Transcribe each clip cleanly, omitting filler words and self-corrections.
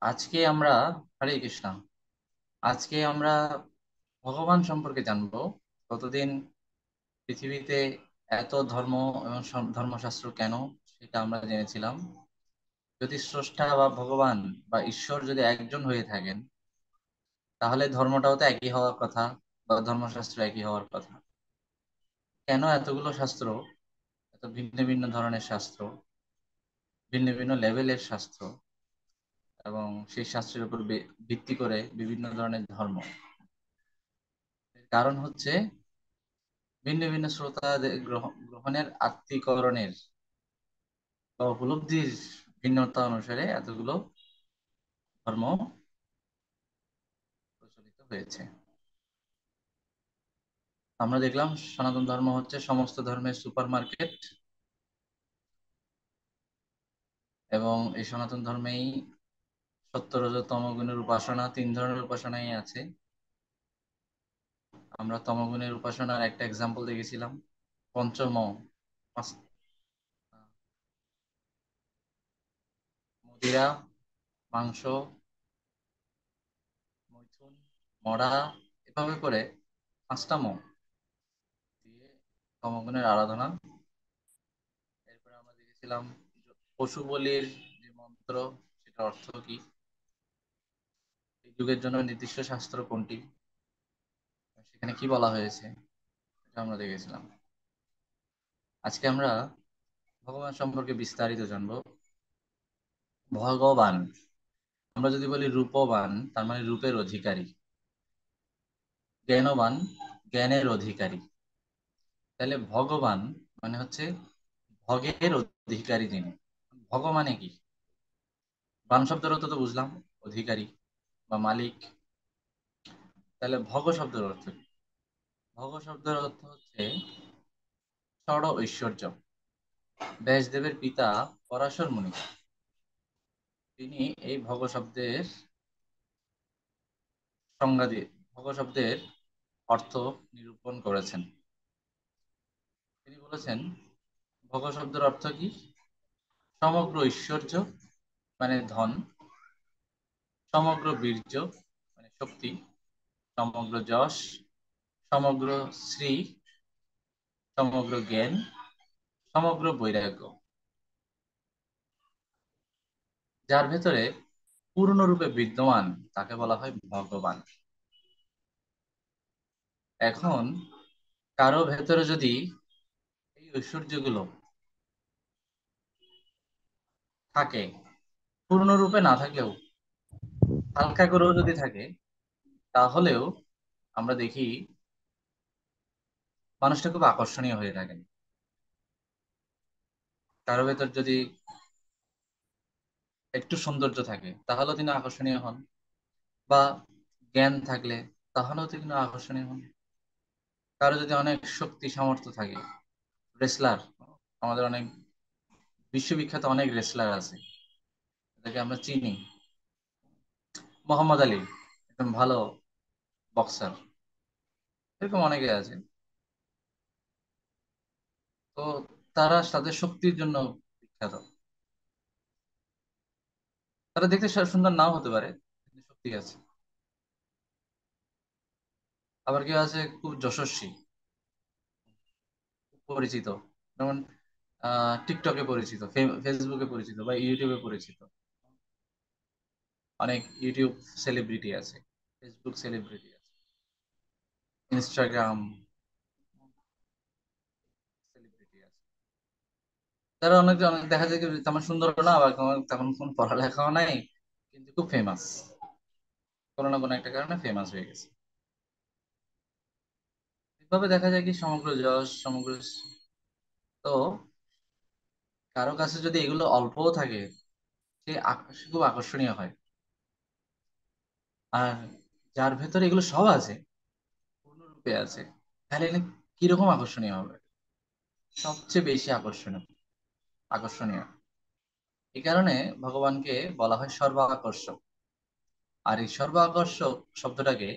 আজকে আমরা হরে কৃষ্ণ। আজকে আমরা ভগবান সম্পর্কে জানবো। কতদিন পৃথিবীতে এত ধর্ম এবং ধর্মশাস্ত্র কেন, সেটা আমরা জেনেছিলাম। যদি স্রষ্টা বা ভগবান বা ঈশ্বর যদি একজন হয়ে থাকেন, তাহলে ধর্মটাও তো একই হওয়ার কথা, বা ধর্মশাস্ত্র একই হওয়ার কথা। কেন এতগুলো শাস্ত্র, এত ভিন্ন ভিন্ন ধরনের শাস্ত্র, ভিন্ন ভিন্ন লেভেলের শাস্ত্র, এবং সেই শাস্ত্রের উপর ভিত্তি করে বিভিন্ন ধরনের ধর্ম? এর কারণ হচ্ছে ভিন্ন ভিন্ন শ্রোতাদের গ্রহণের আত্মীকরণের বা উপলব্ধির ভিন্নতা অনুসারে এতগুলো ধর্ম প্রচলিত হয়েছে। আমরা দেখলাম সনাতন ধর্ম হচ্ছে সমস্ত ধর্মের সুপার মার্কেট, এবং এই সনাতন ধর্মেই সত্য রজ তম গুণের উপাসনা, তিন ধরনের উপাসনাই আছে। আমরা তমগুণের উপাসনার একটা এক্সাম্পল দেখেছিলাম, পঞ্চম মদিরা, মাংস, মৈথুন, মরা, এভাবে করে পাঁচটা দিয়ে তমগুণের আরাধনা। এরপরে আমরা দেখেছিলাম পশু বলির যে মন্ত্র, সেটা অর্থ কি, এই যুগের জন্য নির্দিষ্ট শাস্ত্র কোনটি, সেখানে কি বলা হয়েছে, এটা আমরা দেখেছিলাম। আজকে আমরা ভগবান সম্পর্কে বিস্তারিত জানবো। ভগবান, আমরা যদি বলি রূপবান, তার মানে রূপের অধিকারী। জ্ঞানবান, জ্ঞানের অধিকারী। তাহলে ভগবান মানে হচ্ছে ভগের অধিকারী যিনি। ভগ মানে কি? বান শব্দের অর্থ তো বুঝলাম, অধিকারী বা মালিক। তাহলে ভগ শব্দের অর্থ কি? ভগ শব্দের অর্থ হচ্ছে ষড় ঐশ্বর্য। ব্যাসদেবের পিতা পরাশর মুনি, তিনি এই ভগ শব্দের সংজ্ঞা দিয়ে ভগ শব্দের অর্থ নিরূপণ করেছেন। তিনি বলেছেন ভগ শব্দের অর্থ কি? সমগ্র ঐশ্বর্য মানে ধন, সমগ্র বীর্য মানে শক্তি, সমগ্র যশ, সমগ্র শ্রী, সমগ্র জ্ঞান, সমগ্র বৈরাগ্য, যার ভেতরে পূর্ণরূপে বিদ্যমান, তাকে বলা হয় ভগবান। এখন কারো ভেতরে যদি এই ঐশ্বর্যগুলো থাকে, পূর্ণরূপে না থাকলেও হালকা করেও যদি থাকে, তাহলেও আমরা দেখি মানুষটা খুব আকর্ষণীয় হয়ে থাকেন। কারো ভেতর যদি একটু সৌন্দর্য থাকে, তাহলেও তিনি আকর্ষণীয় হন, বা জ্ঞান থাকলে তাহলেও তিনি আকর্ষণীয় হন। কারো যদি অনেক শক্তি সামর্থ্য থাকে, রেসলার, আমাদের অনেক বিশ্ববিখ্যাত অনেক রেসলার আছে, যাদেরকে আমরা চিনি। মোহাম্মদ আলী একদম ভালো বক্সার, এরকম অনেকে আছে। তো তারা তাদের শক্তির জন্য বিখ্যাত। তারা দেখতে সুন্দর নাও হতে পারে, কিন্তু শক্তি আছে। আবার কেউ আছে খুব যশস্বী, খুব পরিচিত, যেমন টিকটকে পরিচিত, ফেসবুকে পরিচিত, বা ইউটিউবে পরিচিত। অনেক ইউটিউব সেলিব্রিটি আছে, ফেসবুক সেলিব্রিটি আছে, ইনস্টাগ্রাম সেলিব্রিটি আছে। তারা অনেক অনেক দেখা যায় কি তেমন সুন্দর না, আবার তেমন কোন পড়ালেখাও নাই, কিন্তু খুব ফেমাস, কোনো না কোনো একটা কারণে ফেমাস হয়ে গেছে। এভাবে দেখা যায় কি সমগ্র যশ, সমগ্র তো কারো কাছে যদি এগুলো অল্পও থাকে, সে খুব আকর্ষণীয় হয়। আর যার ভেতরে এগুলো সব আছে, পূর্ণরূপে আছে, তাহলে এগুলো কিরকম আকর্ষণীয় হবে? সবচেয়ে বেশি আকর্ষণীয়, আকর্ষণীয়। এই কারণে ভগবানকে বলা হয় সর্বাকর্ষক। আর এই সর্বাকর্ষক শব্দটাকে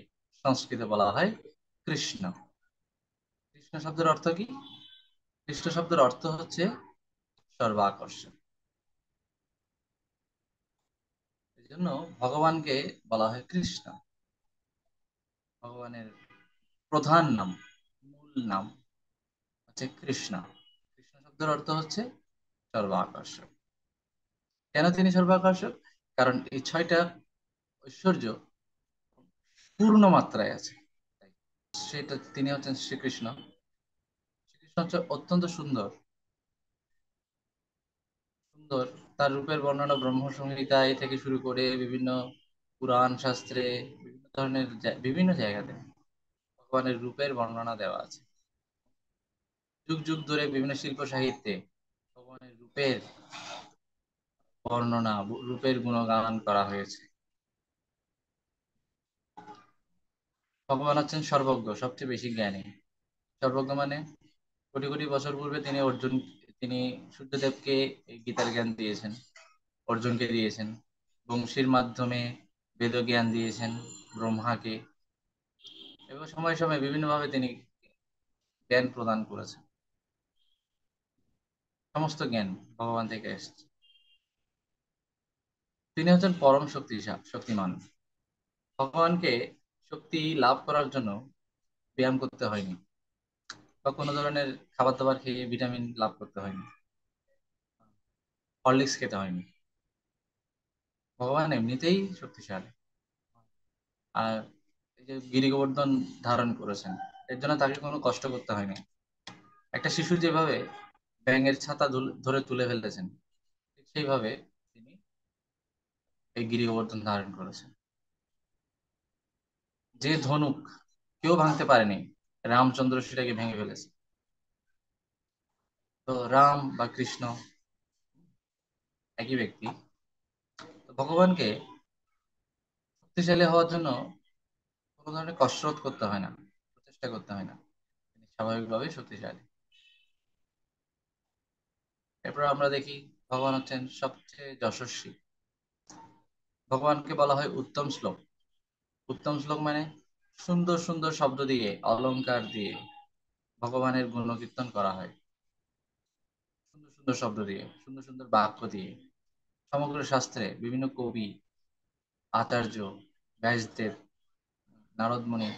সংস্কৃতে বলা হয় কৃষ্ণ। কৃষ্ণ শব্দের অর্থ কি? কৃষ্ণ শব্দের অর্থ হচ্ছে সর্বাকর্ষক। এই জন্য ভগবানকে বলা হয় কৃষ্ণ। ভগবানের প্রধান নাম, মূল নাম হচ্ছে কৃষ্ণ। কৃষ্ণ শব্দের অর্থ হচ্ছে সর্বাকর্ষক। কেন তিনি সর্বাকর্ষক? কারণ এই ছয়টা ঐশ্বর্য পূর্ণ মাত্রায় আছে, তাই সেটা তিনি হচ্ছেন শ্রীকৃষ্ণ। শ্রীকৃষ্ণ হচ্ছে অত্যন্ত সুন্দর। সুন্দর, তার রূপের বর্ণনা ব্রহ্মসংহিতায় থেকে শুরু করে বিভিন্ন পুরাণ শাস্ত্রে, বিভিন্ন ধরনের বিভিন্ন জায়গাতে ভগবানের রূপের বর্ণনা দেওয়া আছে। যুগ যুগ ধরে বিভিন্ন শিল্প সাহিত্যে ভগবানের রূপের বর্ণনা, রূপের গুণগান করা হয়েছে। ভগবান হচ্ছেন সর্বজ্ঞ, সবচেয়ে বেশি জ্ঞানী। সর্বজ্ঞ মানে কোটি কোটি বছর পূর্বে তিনি সূর্যদেবকে এই গীতার জ্ঞান দিয়েছেন, অর্জুনকে দিয়েছেন। বংশীর মাধ্যমে বেদ জ্ঞান দিয়েছেন ব্রহ্মাকে, এবং সময় সময় বিভিন্নভাবে তিনি জ্ঞান প্রদান করেছেন। সমস্ত জ্ঞান ভগবান থেকে এসেছে। তিনি হচ্ছেন পরম শক্তিমান। ভগবানকে শক্তি লাভ করার জন্য ব্যায়াম করতে হয়নি, বা কোনো ধরনের খাবার দাবার খেয়ে ভিটামিন লাভ করতে হয়নি, হরলিক্স খেতে হয়নি। ভগবান এমনিতেই শক্তিশালী। আর এই যে গিরি গোবর্ধন ধারণ করেছেন, এর জন্য তাকে কোনো কষ্ট করতে হয়নি। একটা শিশু যেভাবে ব্যাঙের ছাতা ধরে তুলে ফেলেছেন, ঠিক সেইভাবে তিনি এই গিরি গোবর্ধন ধারণ করেছেন। যে ধনুক কেউ ভাঙতে পারেনি, রামচন্দ্র সেটাকে ভেঙে ফেলেছে। তো রাম বা কৃষ্ণ একই ব্যক্তি। তো ভগবানকে শক্তিশালী হওয়ার জন্য কোনো ধরনের কসরত করতে হয় না, প্রচেষ্টা করতে হয় না, তিনি স্বাভাবিকভাবেই শক্তিশালী। এরপর আমরা দেখি ভগবান হচ্ছেন সবচেয়ে যশস্বী। ভগবানকে বলা হয় উত্তম শ্লোক। উত্তম শ্লোক মানে সুন্দর সুন্দর শব্দ দিয়ে, অলংকার দিয়ে ভগবানের গুণকীর্তন করা হয়। সুন্দর সুন্দর শব্দ দিয়ে, সুন্দর সুন্দর বাক্য দিয়ে। সমগ্র শাস্ত্রে বিভিন্ন কবি, আচার্য, ব্যাসদেব, নারদমুনি,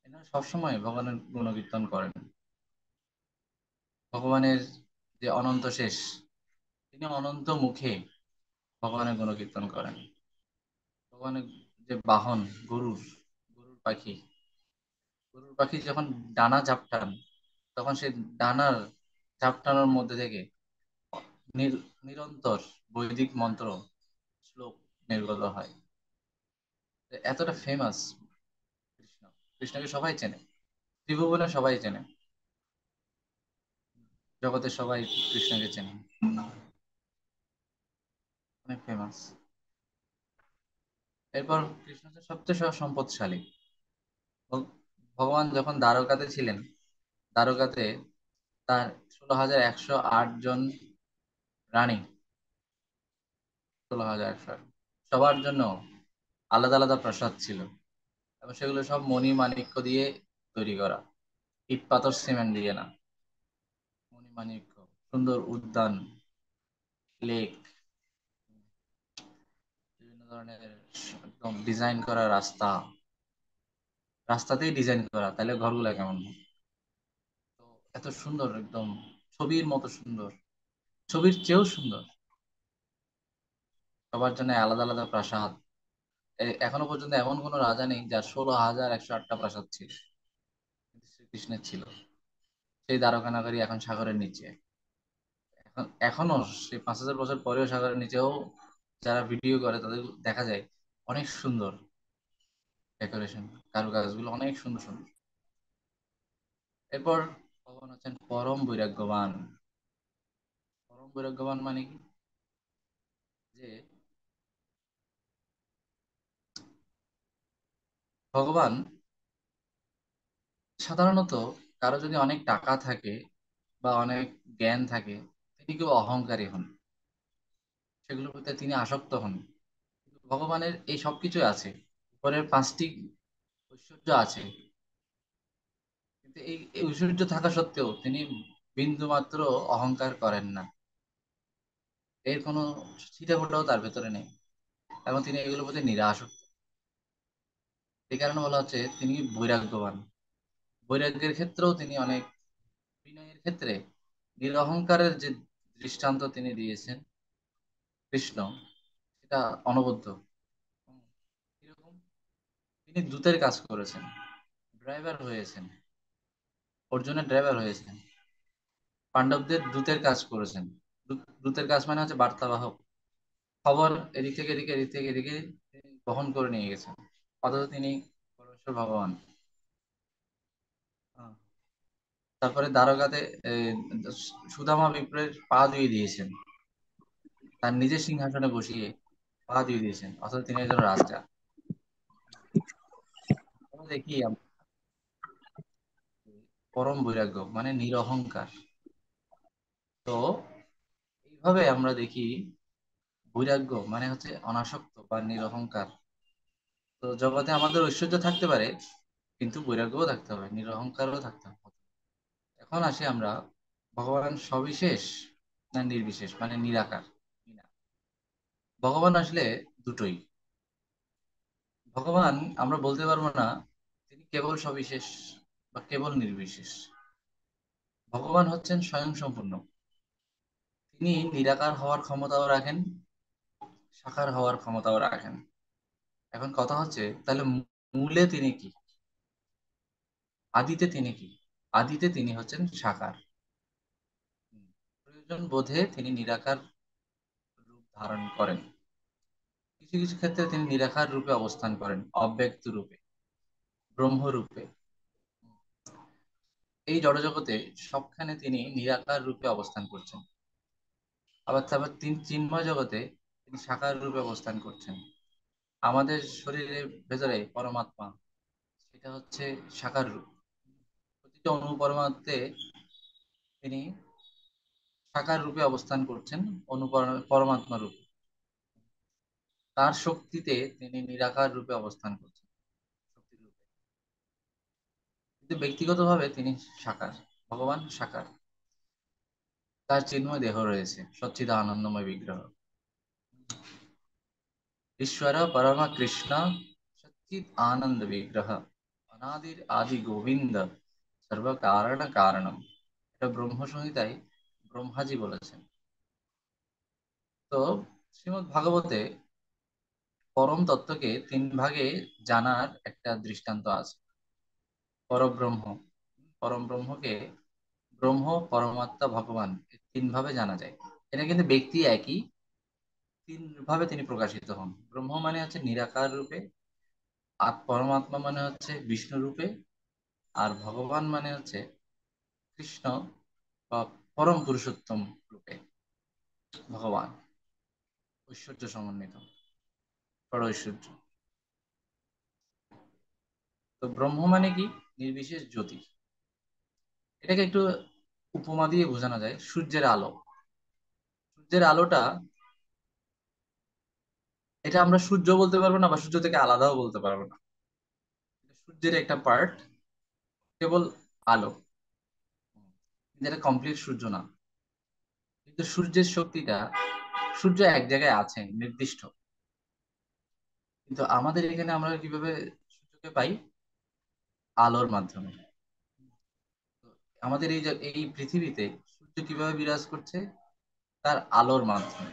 এনারা সবসময় ভগবানের গুণকীর্তন করেন। ভগবানের যে অনন্ত শেষ, তিনি অনন্ত মুখে ভগবানের গুণকীর্তন করেন। ভগবানের যে বাহন, গরুর গরুর পাখি, গরুর পাখি যখন ডানা ঝাপটান, তখন সেই ডানার ঝাপটানোর মধ্যে থেকে নিরন্তর বৈদিক মন্ত্র, শ্লোক নির্গত হয়। এতটা ফেমাস কৃষ্ণ। কৃষ্ণকে সবাই চেনে, ত্রিভুবনে সবাই চেনে, জগতের সবাই কৃষ্ণকে চেনে, অনেক ফেমাস। এরপর কৃষ্ণ হচ্ছে সবচেয়ে সম্পদশালী। ভগবান যখন দ্বারকাতে ছিলেন, দ্বারকাতে তার 16,108 জন রানী, 16,108, সবার জন্য আলাদা আলাদা প্রাসাদ ছিল, এবং সেগুলো সব মণি মাণিক্য দিয়ে তৈরি করা, ইট পাথর সিমেন্ট দিয়ে না। মণি মাণিক্য, সুন্দর উদ্যান, লেক, বিভিন্ন ধরনের একদম ডিজাইন করা রাস্তা, রাস্তাতেই ডিজাইন করা, তাহলে ঘরগুলা কেমন হয়? তো এত সুন্দর, একদম ছবির মতো সুন্দর, ছবির চেয়েও সুন্দর। সবার জন্য আলাদা আলাদা প্রাসাদ। এখনো পর্যন্ত এমন কোনো রাজা নেই যার 16,108টা প্রাসাদ ছিল, কিন্তু শ্রীকৃষ্ণের ছিল। সেই দ্বারকা নগরী এখন সাগরের নিচে। এখনো সেই 5,000 বছর পরেও সাগরের নিচেও যারা ভিডিও করে তাদের দেখা যায় অনেক সুন্দর ডেকোরেশন, কারুকাজ গুলো অনেক সুন্দর সুন্দর। এরপর ভগবান হচ্ছেন পরম বৈরাগ্যবান। পরম বৈরাগ্যবান মানে কি? যে ভগবান সাধারণত, কারো যদি অনেক টাকা থাকে বা অনেক জ্ঞান থাকে, তিনি কেউ অহংকারী হন, সেগুলোর প্রতি তিনি আসক্ত হন। কিন্তু ভগবানের এই সবকিছু আছে, উপরের 5টি ঐশ্বর্য আছে, কিন্তু এই ঐশ্বর্য থাকা সত্ত্বেও তিনি বিন্দু মাত্র অহংকার করেন না। এর কোনো ছিটে ফোটাও তার ভেতরে নেই। এবং তিনি এগুলোর প্রতি নিরাসক্ত। এই কারণে বলা হচ্ছে তিনি বৈরাগ্যবান। বৈরাগ্যের ক্ষেত্রেও তিনি অনেক, বিনয়ের ক্ষেত্রে নিরহংকারের যে দৃষ্টান্ত তিনি দিয়েছেন কৃষ্ণ, সেটা অনবদ্য। এরকম তিনি দূতের কাজ করেছেন, ড্রাইভার হয়েছেন, অর্জুনের ড্রাইভার হয়েছেন, পাণ্ডবদের দূতের কাজ করেছেন। দূতের কাজ মানে হচ্ছে বার্তাবাহক। খবর এদিক থেকে এদিকে, এদিক থেকে এদিকে তিনি বহন করে নিয়ে গেছেন। অথচ তিনি পরমেশ্বর ভগবান। আহ, তারপরে দ্বারকাতে সুদামা বিপ্রের পা ধুয়ে দিয়েছেন, তার নিজের সিংহাসনে বসিয়ে পা দিয়ে দিয়েছেন, অথচ তিনি একজন রাজা। আমরা দেখি পরম বৈরাগ্য মানে নিরহংকার। তো এইভাবে আমরা দেখি বৈরাগ্য মানে হচ্ছে অনাসক্ত বা নিরহংকার। তো জগতে আমাদের ঐশ্বর্য থাকতে পারে, কিন্তু বৈরাগ্যও থাকতে হবে, নিরহংকারও থাকতে হবে। এখন আসি আমরা, ভগবান সবিশেষ না নির্বিশেষ মানে নিরাকার কিনা? ভগবান আসলে দুটোই। ভগবান আমরা বলতে পারবো না তিনি কেবল সবিশেষ বা কেবল নির্বিশেষ। ভগবান হচ্ছেন স্বয়ংসম্পূর্ণ। তিনি নিরাকার হওয়ার ক্ষমতাও রাখেন, সাকার হওয়ার ক্ষমতাও রাখেন। এখন কথা হচ্ছে তাহলে মূলে তিনি কি, আদিতে তিনি কি? আদিতে তিনি হচ্ছেন সাকার। প্রয়োজন বোধে তিনি নিরাকার রূপ ধারণ করেন। কিছু কিছু ক্ষেত্রে তিনি নিরাকার রূপে অবস্থান করেন, অব্যক্ত রূপে, ব্রহ্মরূপে। এই জড়জগতে সবখানে তিনি নিরাকার রূপে অবস্থান করছেন। আবার তারপর তিন চিন্ময় জগতে তিনি সাকার রূপে অবস্থান করছেন। আমাদের শরীরের ভেতরে পরমাত্মা, সেটা হচ্ছে সাকার রূপ। প্রতিটা অণু পরমাণুতে তিনি সাকার রূপে অবস্থান করছেন, অণু পরমাত্মা রূপে। তার শক্তিতে তিনি নিরাকার রূপে অবস্থান করছেন, শক্তির রূপে। কিন্তু ব্যক্তিগতভাবে তিনি সাকার, ভগবান সাকার। তার চিন্ময় দেহ রয়েছে, সচ্চিদ আনন্দময় বিগ্রহ। ঈশ্বর পরম কৃষ্ণ সচ্চিদ আনন্দ বিগ্রহ, অনাদির আদি গোবিন্দ সর্ব কারণ কারণম। এটা ব্রহ্ম সংহিতায় ব্রহ্মাজি বলেছেন। তো শ্রীমদ্ ভাগবতে পরম তত্ত্বকে তিন ভাগে জানার একটা দৃষ্টান্ত আছে। পরব্রহ্ম, পরম ব্রহ্মকে ব্রহ্ম, পরমাত্মা, ভগবান এই তিন ভাবে জানা যায়। এটা কিন্তু ব্যক্তি একই, তিন ভাবে তিনি প্রকাশিত হন। ব্রহ্ম মানে হচ্ছে নিরাকার রূপে, আর পরমাত্মা মানে হচ্ছে বিষ্ণু রূপে, আর ভগবান মানে হচ্ছে কৃষ্ণ বা পরম পুরুষোত্তম রূপে ভগবান, ঐশ্বর্য সমন্বিত, বড় ঐশ্বর্য। তো ব্রহ্ম মানে কি? নির্বিশেষ জ্যোতি। এটাকে একটু উপমা দিয়ে বোঝানো যায়, সূর্যের আলো। সূর্যের আলোটা, এটা আমরা সূর্য বলতে পারবো না বা সূর্য থেকে আলাদাও বলতে পারবো না। এটা সূর্যের একটা পার্ট, কেবল আলো, যেটা কমপ্লিট সূর্য না। কিন্তু সূর্যের শক্তিটা, সূর্য এক জায়গায় আছে নির্দিষ্ট, কিন্তু আমাদের এখানে আমরা কিভাবে সূর্যকে পাই? আলোর মাধ্যমে। তো আমাদের এই পৃথিবীতে সূর্য কিভাবে বিরাজ করছে? তার আলোর মাধ্যমে।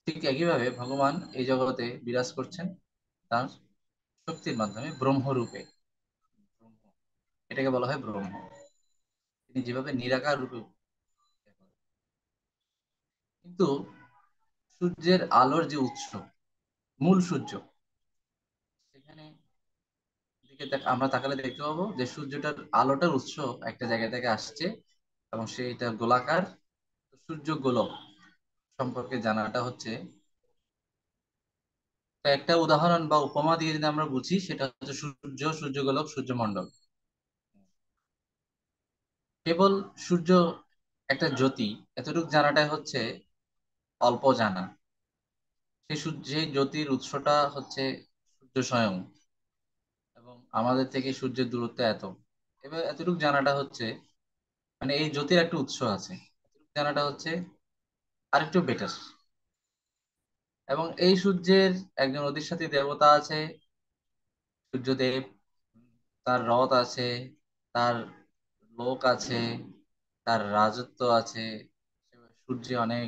ঠিক একইভাবে ভগবান এই জগতে বিরাজ করছেন তার শক্তির মাধ্যমে, ব্রহ্মরূপে। ব্রহ্ম, এটাকে বলা হয় ব্রহ্ম। তিনি যেভাবে নিরাকার রূপে। কিন্তু সূর্যের আলোর যে উৎস, মূল সূর্য, সেখানে দিকে আমরা তাকালে দেখতে পাবো যে সূর্যটার আলোটার উৎস একটা জায়গা থেকে আসছে, এবং সেইটা গোলাকার। সূর্য গোলক সম্পর্কে জানাটা হচ্ছে, একটা উদাহরণ বা উপমা দিয়ে যদি আমরা বুঝি, সেটা হচ্ছে সূর্য, সূর্যগোলক, সূর্যমণ্ডল। কেবল সূর্য একটা জ্যোতি, এতটুকু জানাটাই হচ্ছে অল্প জানা। সেই জ্যোতির উৎসটা হচ্ছে সূর্য স্বয়ং, এবং আমাদের থেকে সূর্যের দূরত্ব এত। এবার এতটুকু জানাটা হচ্ছে, মানে এই জ্যোতির একটা উৎস আছে, এতটুকু জানাটা হচ্ছে আরেকটু বেটার। এবং এই সূর্যের একজন অধিষ্ঠাত্রী দেবতা আছে, সূর্যদেব। তার রথ আছে, তার লোক আছে, তার রাজত্ব আছে। সূর্যে অনেক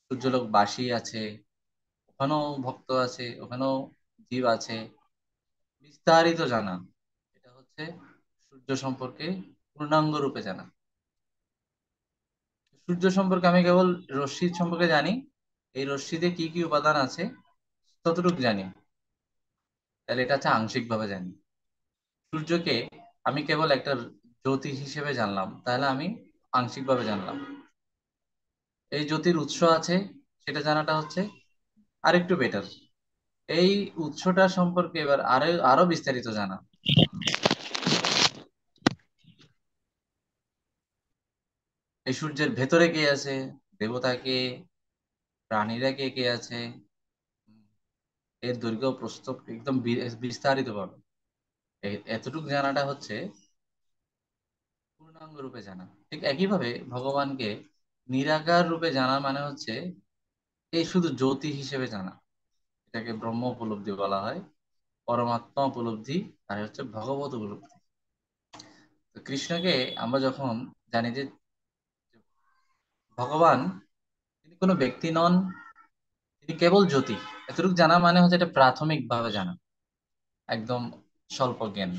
সূর্যলোক বাসী আছে, ওখানেও ভক্ত আছে, ওখানেও জীব আছে। বিস্তারিত জানা, এটা হচ্ছে সূর্য সম্পর্কে পূর্ণাঙ্গ রূপে জানা। সূর্য সম্পর্কে আমি কেবল রশ্মি সম্পর্কে জানি, এই রশ্মিতে কি কি উপাদান আছে ততটুকু জানি। তাহলে এটা হচ্ছে আংশিক ভাবে জানি। সূর্যকে আমি কেবল একটা জ্যোতি হিসেবে জানলাম, তাহলে আমি আংশিক ভাবে জানলাম। এই জ্যোতির উৎস আছে, সেটা জানাটা হচ্ছে আরেকটু বেটার। এই উৎসটা সম্পর্কে এবার আরো আরো বিস্তারিত জানা। এই সূর্যের ভেতরে কে আছে, দেবতা কে, প্রাণীরা কে কে আছে, এর দৈর্ঘ্য প্রস্থ একদম বিস্তারিত ভাবে। এতটুকু জানাটা হচ্ছে পূর্ণাঙ্গ রূপে জানা। ঠিক একইভাবে ভগবানকে নিরাকার রূপে জানা মানে হচ্ছে এই শুধু জ্যোতি হিসেবে জানা। এটাকে ব্রহ্ম উপলব্ধি বলা হয়, পরমাত্মা উপলব্ধি, আর হচ্ছে ভগবত উপলব্ধি। তো কৃষ্ণকে আমরা যখন জানি যে ভগবান, তিনি কোনো ব্যক্তি নন, তিনি কেবল জ্যোতি, এতটুকু জানা মানে হচ্ছে এটা প্রাথমিক ভাবে জানা, একদম স্বল্প জ্ঞান।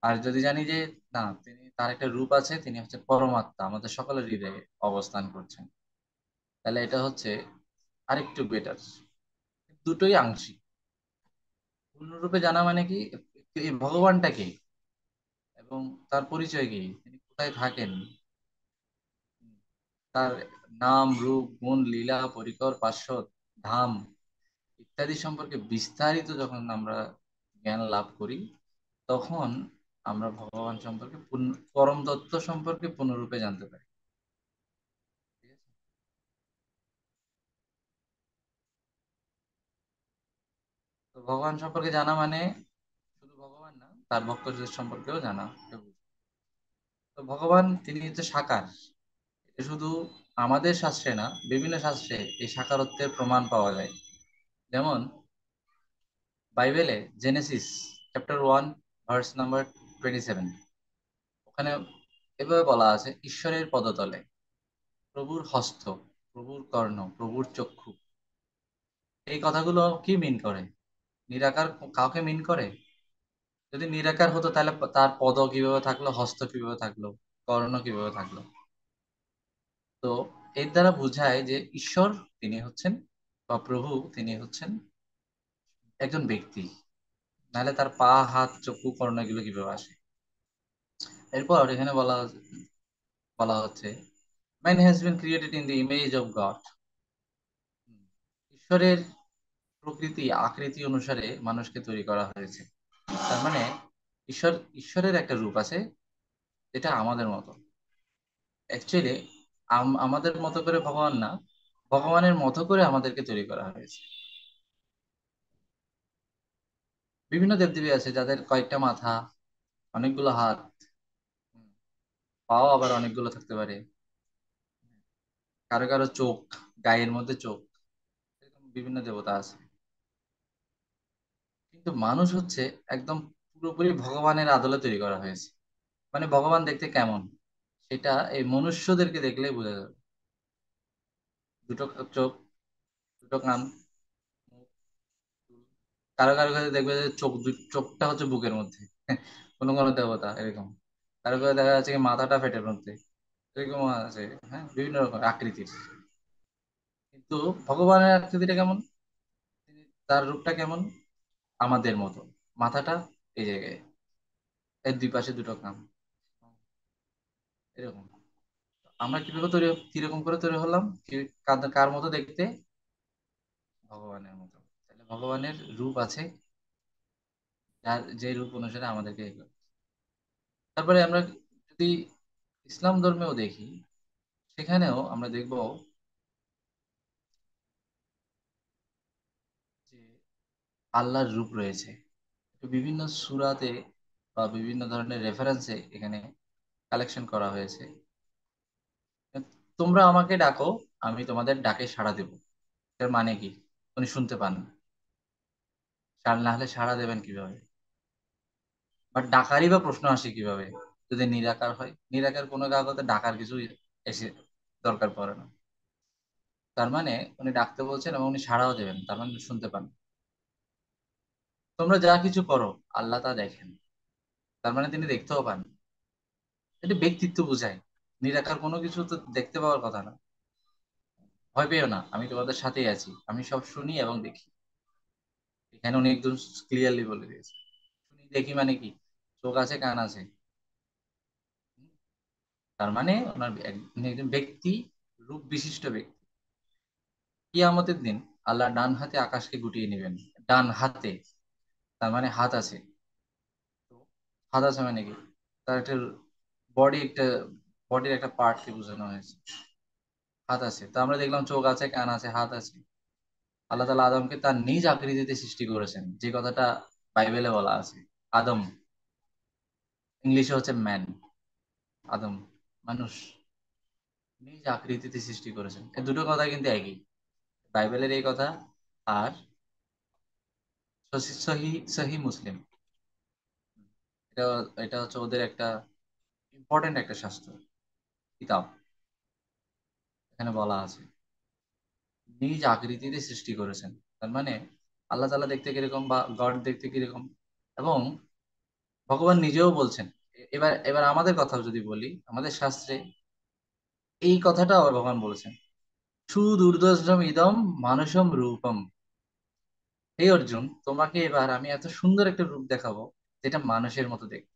আর যদি জানি যে না, তিনি তার একটা রূপ আছে, তিনি হচ্ছে পরমাত্মা, আমাদের সকলের হৃদয়ে অবস্থান করছেন, তাহলে এটা হচ্ছে আরেকটু বেটার। দুটোই আংশিক। পূর্ণরূপে জানা মানে কি, এই ভগবানটা কে এবং তার পরিচয় কি, তিনি কোথায় থাকেন, তার নাম রূপ গুণ লীলা পরিকর পার্শ্বদ ধাম ইত্যাদি সম্পর্কে বিস্তারিত যখন আমরা জ্ঞান লাভ করি, তখন আমরা ভগবান সম্পর্কে পরম তত্ত্ব সম্পর্কে পূর্ণরূপে জানতে পারি। ঠিক আছে? তো ভগবান সম্পর্কে জানা মানে শুধু ভগবান না, তার ভক্তদের সম্পর্কেও জানা। তো ভগবান তিনি হচ্ছে সাকার। এটা শুধু আমাদের শাস্ত্রে না, বিভিন্ন শাস্ত্রে এই সাকারত্বের প্রমাণ পাওয়া যায়। যেমন বাইবেলে জেনেসিস চ্যাপ্টার 1 ভার্স নাম্বার 27, ওখানে এভাবে বলা আছে, ঈশ্বরের পদতলে প্রভুর হস্ত, প্রভুর কর্ণ, প্রভুর চক্ষু। এই কথাগুলো কি মিন করে? নিরাকার কাউকে মিন করে? যদি নিরাকার হতো তাহলে তার পদ কিভাবে থাকলো, হস্ত কিভাবে থাকলো, কর্ণ কিভাবে থাকলো? তো এর দ্বারা বোঝায় যে ঈশ্বর তিনি হচ্ছেন, বা প্রভু তিনি হচ্ছেন একজন ব্যক্তি, নাহলে তার পা হাত চক্ষু কর্ণ এগুলো কিভাবে আসে? এরপর এখানে বলা বলা হচ্ছে man has been created in the image of god. ঈশ্বরের প্রকৃতি আকৃতি অনুসারে মানুষকে তৈরি করা হয়েছে। তার মানে ঈশ্বর, ঈশ্বরের একটা রূপ আছে যেটা আমাদের মতো। অ্যাকচুয়ালি আমাদের মতো করে ভগবান না, ভগবানের মতো করে আমাদেরকে তৈরি করা হয়েছে। বিভিন্ন দেবদেবী আছে যাদের কয়েকটা মাথা, অনেকগুলো হাত, হুম, পাও আবার অনেকগুলো থাকতে পারে। কারো কারো চোখ, গায়ের মধ্যে চোখ, এরকম বিভিন্ন দেবতা আছে। কিন্তু মানুষ হচ্ছে একদম পুরোপুরি ভগবানের আদলে তৈরি করা হয়েছে। মানে ভগবান দেখতে কেমন সেটা এই মনুষ্যদেরকে দেখলেই বোঝা যাবে। দুটো চোখ, দুটো কান, মুখ, চুল। কারো কারো কাছে দেখবে যে চোখটা হচ্ছে বুকের মধ্যে, কোনো কোনো দেবতা এরকম। কারো কারো দেখা যাচ্ছে কি মাথাটা পেটের মধ্যে, এরকম আছে। হ্যাঁ, বিভিন্ন রকম আকৃতির। কিন্তু ভগবানের আকৃতিটা কেমন, তার রূপটা কেমন? আমাদের মতো। মাথাটা এই জায়গায়, এর দুই পাশে দুটো কান, এরকম। আমরা কিভাবে তৈরি, কিরকম করে তৈরি হলাম, কি কার মতো দেখতে? ভগবানের মতো। তাহলে ভগবানের রূপ আছে, যার যে রূপ অনুসারে আমাদেরকে এ করে। তারপরে আমরা যদি ইসলাম ধর্মেও দেখি, সেখানেও আমরা দেখব যে আল্লাহর রূপ রয়েছে। তো বিভিন্ন সূরাতে বা বিভিন্ন ধরনের রেফারেন্সে এখানে কালেকশন করা হয়েছে। তোমরা আমাকে ডাকো, আমি তোমাদের ডাকে সাড়া দেব। এর মানে কি? উনি শুনতে পান, সাড়া না হলে সাড়া দেবেন কিভাবে? বাট ডাকারই বা প্রশ্ন আসে কিভাবে যদি নিরাকার হয়? নিরাকার কোনো কাগজে ডাকার কিছু এসে দরকার পড়ে না। তার মানে উনি ডাকতে বলছেন এবং উনি সাড়াও দেবেন, তার মানে উনি শুনতে পান। তোমরা যা কিছু করো আল্লাহ তা দেখেন, তার মানে তিনি দেখতেও পান। এটা ব্যক্তিত্ব বোঝায়। নিরাকার কোনো কিছু তো দেখতে পাওয়ার কথা না। ভয় পেও না, আমি তোমাদের সাথেই আছি, আমি সব শুনি এবং দেখি। এখানে উনি একদম ক্লিয়ারলি বলে দিয়েছে। শুনি দেখি মানে কি? চোখ আছে, কান আছে। তার মানে উনি একজন ব্যক্তি, রূপ বিশিষ্ট ব্যক্তি। কিয়ামতের দিন আল্লাহ ডান হাতে আকাশকে গুটিয়ে নেবেন। ডান হাতে, তার মানে হাত আছে। তো হাত আছে মানে কি? তার একটা বডি, একটা বডির একটা পার্টকে বোঝানো হয়েছে। হাত আছে, তো আমরা দেখলাম চোখ আছে, কান আছে, হাত আছে। আল্লাহ তাআলা আদমকে তার নিজ আকৃতিতে সৃষ্টি করেছেন, যে কথাটা বাইবেলে বলা আছে। আদম, ইংলিশে হচ্ছে ম্যান। আদম, মানুষ, নিজ আকৃতিতে সৃষ্টি করেছেন। এই দুটো কথা কিন্তু একই, বাইবেলের এই কথা আর সহি সহি মুসলিম। এটা এটা হচ্ছে ওদের একটা ইম্পর্টেন্ট একটা শাস্ত্র কিতাব। এখানে বলা আছে নিজ আকৃতিতে সৃষ্টি করেছেন। তার মানে আল্লাহ তাআলা দেখতে কিরকম বা গড দেখতে কিরকম, এবং ভগবান নিজেও বলছেন। এবার এবার আমাদের কথাও যদি বলি, আমাদের শাস্ত্রে এই কথাটা আবার ভগবান বলেছেন, সুদূর্দর্শম ইদম মানসম রূপম। এই অর্জুন, তোমাকে এবার আমি এত সুন্দর একটা রূপ দেখাবো যেটা মানুষের মতো দেখতে।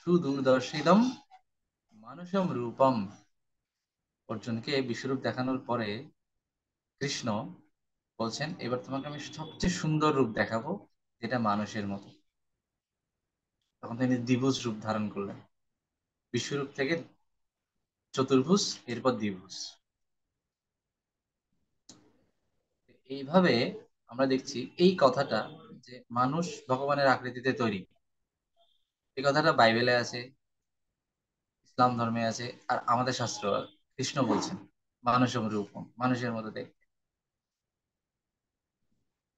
সুদূর্দর্শিদম মানুষম রূপম। অর্জুনকে বিশ্বরূপ দেখানোর পরে কৃষ্ণ বলছেন, এবার তোমাকে আমি সবচেয়ে সুন্দর রূপ দেখাবো যেটা মানুষের মতো। তখন তিনি দ্বিভুজ রূপ ধারণ করলেন। বিশ্বরূপ থেকে চতুর্ভুজ, এরপর দ্বিভুজ। এইভাবে আমরা দেখছি এই কথাটা, যে মানুষ ভগবানের আকৃতিতে তৈরি, এই কথাটা বাইবেলে আছে, ইসলাম ধর্মে আছে, আর আমাদের শাস্ত্র কৃষ্ণ বলছেন মানুষের রূপম, মানুষের মতো দেখতে।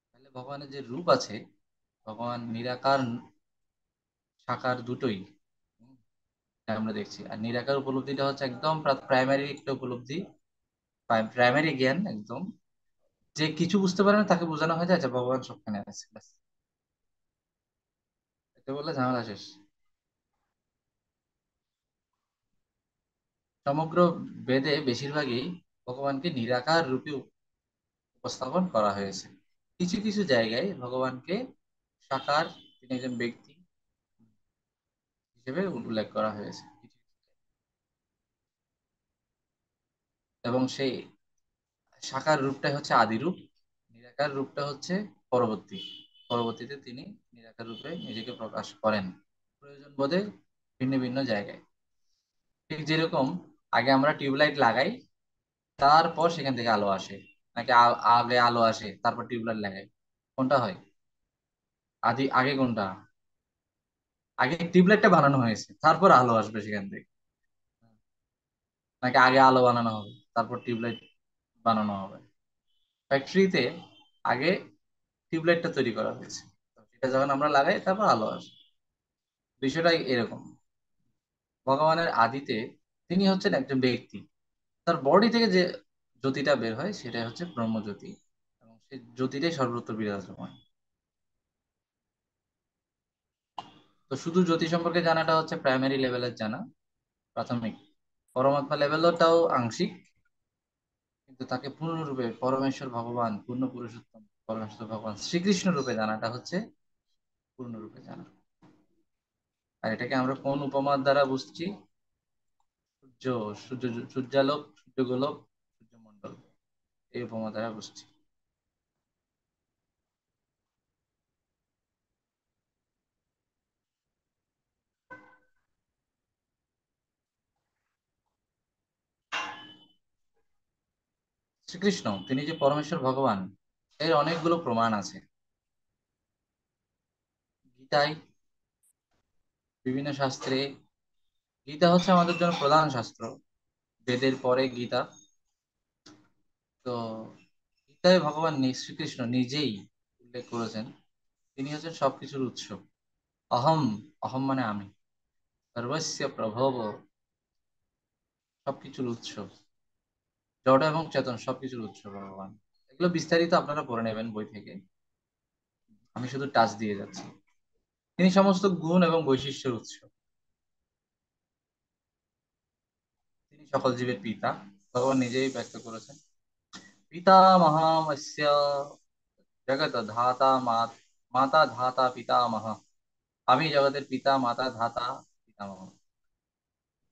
তাহলে ভগবানের যে রূপ আছে, ভগবান নিরাকার সাকার দুটোই এটা আমরা দেখছি। আর নিরাকার উপলব্ধিটা হচ্ছে একদম প্রাইমারি একটা উপলব্ধি, প্রাইমারি জ্ঞান একদম। যে কিছু বুঝতে পারে না তাকে বোঝানো হয় যে আচ্ছা ভগবান সবখানে আছে, ব্যাস। এটা বললে ঝামেলা শেষ। সমগ্র বেদে বেশিরভাগই ভগবানকে নিরাকার রূপে উপস্থাপন করা হয়েছে। কিছু কিছু জায়গায় ভগবানকে সাকার, তিনি একজন ব্যক্তি হিসেবে উল্লেখ করা হয়েছে। এবং সেই সাকার রূপটাই হচ্ছে আদি রূপ, নিরাকার রূপটা হচ্ছে পরবর্তী। পরবর্তীতে তিনি নিরাকার রূপে নিজেকে প্রকাশ করেন প্রয়োজন বোধে ভিন্ন ভিন্ন জায়গায়। ঠিক যেরকম আগে আমরা টিউবলাইট লাগাই, তারপর সেখান থেকে আলো আসে, নাকি আগে আলো আসে তারপর টিউবলাইট লাগাই? কোনটা হয়? আগে কোনটা? আগে টিউবলাইটটা বানানো হয়েছে, তারপর আলো আসবে সেখান থেকে? নাকি আগে আলো বানানো হবে তারপর টিউবলাইট বানানো হবে? ফ্যাক্টরিতে আগে টিউবলাইটটা তৈরি করা হয়েছে, তো সেটা যখন আমরা লাগাই তারপর আলো আসে। বিষয়টা এরকম। ভগবানের আদিতে তিনি হচ্ছেন একজন ব্যক্তি, তার বডি থেকে যে জ্যোতিটা বের হয় সেটাই হচ্ছে ব্রহ্মজ্যোতি, এবং সেই জ্যোতিটাই সর্বত্র বিরাজমান। তো শুধু জ্যোতি সম্পর্কে জানাটা হচ্ছে প্রাইমারি লেভেলের জানা, প্রাথমিক। পরমাত্মা লেভেলটাও আংশিক, কিন্তু তাকে পূর্ণরূপে পরমেশ্বর ভগবান, পূর্ণ পুরুষোত্তম পরমেশ্বর ভগবান শ্রীকৃষ্ণ রূপে জানাটা হচ্ছে পূর্ণরূপে জানা। আর এটাকে আমরা কোন উপমার দ্বারা বুঝছি? সূর্য, সূর্য, সূর্যালোক, সূর্যগোলক, সূর্যমণ্ডল, এই উপমা দ্বারা বুঝছি। শ্রীকৃষ্ণ তিনি যে পরমেশ্বর ভগবান, এর অনেকগুলো প্রমাণ আছে গীতায়, বিভিন্ন শাস্ত্রে। গীতা হচ্ছে আমাদের জন্য প্রধান শাস্ত্র, বেদের পরে গীতা। তো গীতায় ভগবান শ্রীকৃষ্ণ নিজেই উল্লেখ করেছেন তিনি হচ্ছেন সবকিছুর উৎস। অহম, অহম মানে আমি, সর্বস্য প্রভব, সবকিছুর উৎস, জড় এবং চেতন সবকিছুর উৎস ভগবান। এগুলো বিস্তারিত আপনারা পড়ে নেবেন বই থেকে, আমি শুধু টাচ দিয়ে যাচ্ছি। তিনি সমস্ত গুণ এবং বৈশিষ্ট্যের উৎস। তিনি সকল জীবের পিতা, ভগবান নিজেই ব্যক্ত করেছেন। পিতামহমস্য জগৎ ধাতা মাতা ধাতা পিতামহ। আমি জগতের পিতা, মাতা, ধাতা, পিতামহ।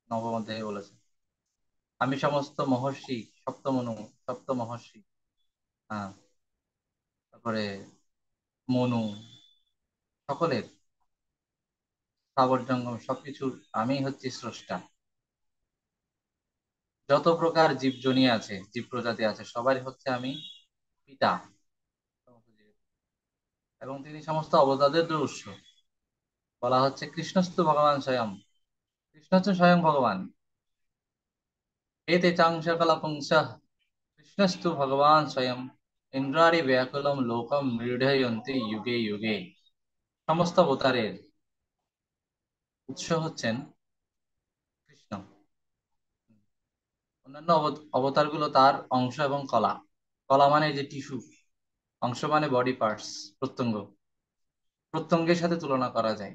নবম অধ্যায়ে বলেছেন। আমি সমস্ত মহর্ষি, সপ্তমনু, সপ্ত মহর্ষি, হ্যাঁ, তারপরে মনু, সকলের, স্থাবর জঙ্গম সবকিছুর আমি হচ্ছি স্রষ্টা। যত প্রকার জীবজনী আছে, জীব প্রজাতি আছে, সবারই হচ্ছে আমি পিতা। এবং তিনি সমস্ত অবতারদের উৎস। বলা হচ্ছে কৃষ্ণস্তু ভগবান স্বয়ং, কৃষ্ণ হচ্ছেন স্বয়ং ভগবান। এতে চাংশ কলপুংস কৃষ্ণস্তু ভগবান স্বয়ং ইন্দ্রাণি ব্যাকুলম লোকম মৃঢ়য়ন্তি যুগে যুগে। সমস্ত অবতারের উৎস হচ্ছেন কৃষ্ণ। অন্যান্য অবতারগুলো তার অংশ এবং কলা। কলা মানে যে টিস্যু, অংশ মানে বডি পার্টস, প্রত্যঙ্গ, প্রত্যঙ্গের সাথে তুলনা করা যায়,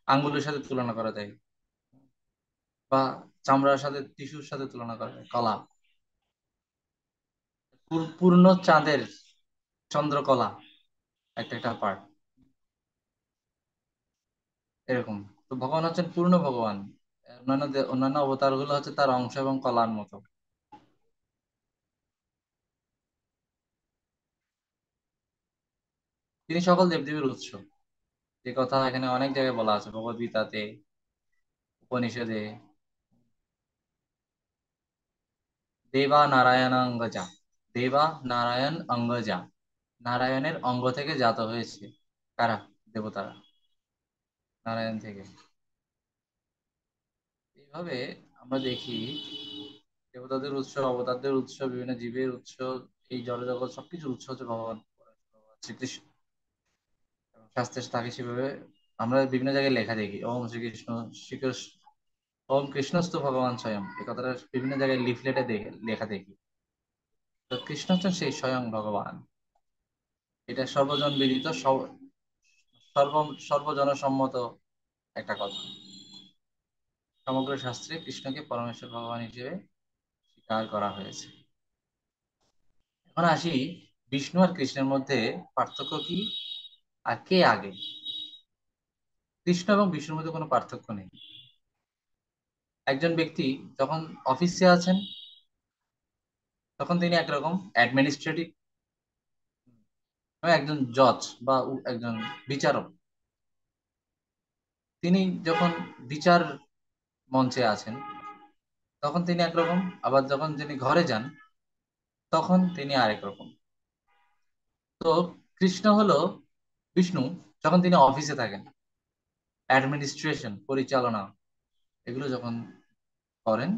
আঙ্গুলের সাথে তুলনা করা যায়, বা চামড়ার সাথে, টিস্যুর সাথে তুলনা করা যায়। কলা, পূর্ণ চাঁদের চন্দ্রকলা একটা একটা পার্ট, এরকম। তো ভগবান হচ্ছেন পূর্ণ ভগবান। অন্যান্য অবতার গুলো হচ্ছে তার অংশ এবং কলার মতো। তিনি সকল দেবদেবীর উৎস, যে কথা এখানে অনেক জায়গায় বলা আছে, ভগবদ্গীতাতে, উপনিষদে। দেবা নারায়ণ অঙ্গজা, দেবা নারায়ণ অঙ্গজা, নারায়ণের অঙ্গ থেকে জাত হয়েছে কারা? দেবতারা, নারায়ণ থেকে। এইভাবে আমরা দেখি দেবতাদের উৎস, অবতারদের উৎস, বিভিন্ন জীবের উৎস, এই জড়জগৎ সবকিছুর উৎস হচ্ছে ভগবান শ্রীকৃষ্ণ। শাস্ত্রে থাকে সেভাবে আমরা বিভিন্ন জায়গায় লেখা দেখি, ওম শ্রীকৃষ্ণ, শ্রীকৃষ্ণ, ওম কৃষ্ণস্তু ভগবান স্বয়ং, এই কথাটা বিভিন্ন জায়গায় লিফলেটে লেখা দেখি। তো কৃষ্ণ হচ্ছেন সেই স্বয়ং ভগবান। এটা সর্বজন বিদিত, সর্বজনসম্মত একটা কথা। সমগ্র শাস্ত্রে কৃষ্ণকে পরমেশ্বর ভগবান হিসেবে স্বীকার করা হয়েছে। এখন আসি, বিষ্ণু আর কৃষ্ণের মধ্যে পার্থক্য কি, আর কে আগে? কৃষ্ণ এবং বিষ্ণুর মধ্যে কোনো পার্থক্য নেই। একজন ব্যক্তি যখন অফিসে আছেন তখন তিনি একরকম অ্যাডমিনিস্ট্রেটিভ, একজন জজ বা একজন বিচারক, তিনি যখন বিচার মঞ্চে আছেন তখন তিনি একরকম, আবার যখন তিনি ঘরে যান তখন তিনি আরেক রকম। তো কৃষ্ণ হলো বিষ্ণু যখন তিনি অফিসে থাকেন, অ্যাডমিনিস্ট্রেশন, পরিচালনা, এগুলো যখন করেন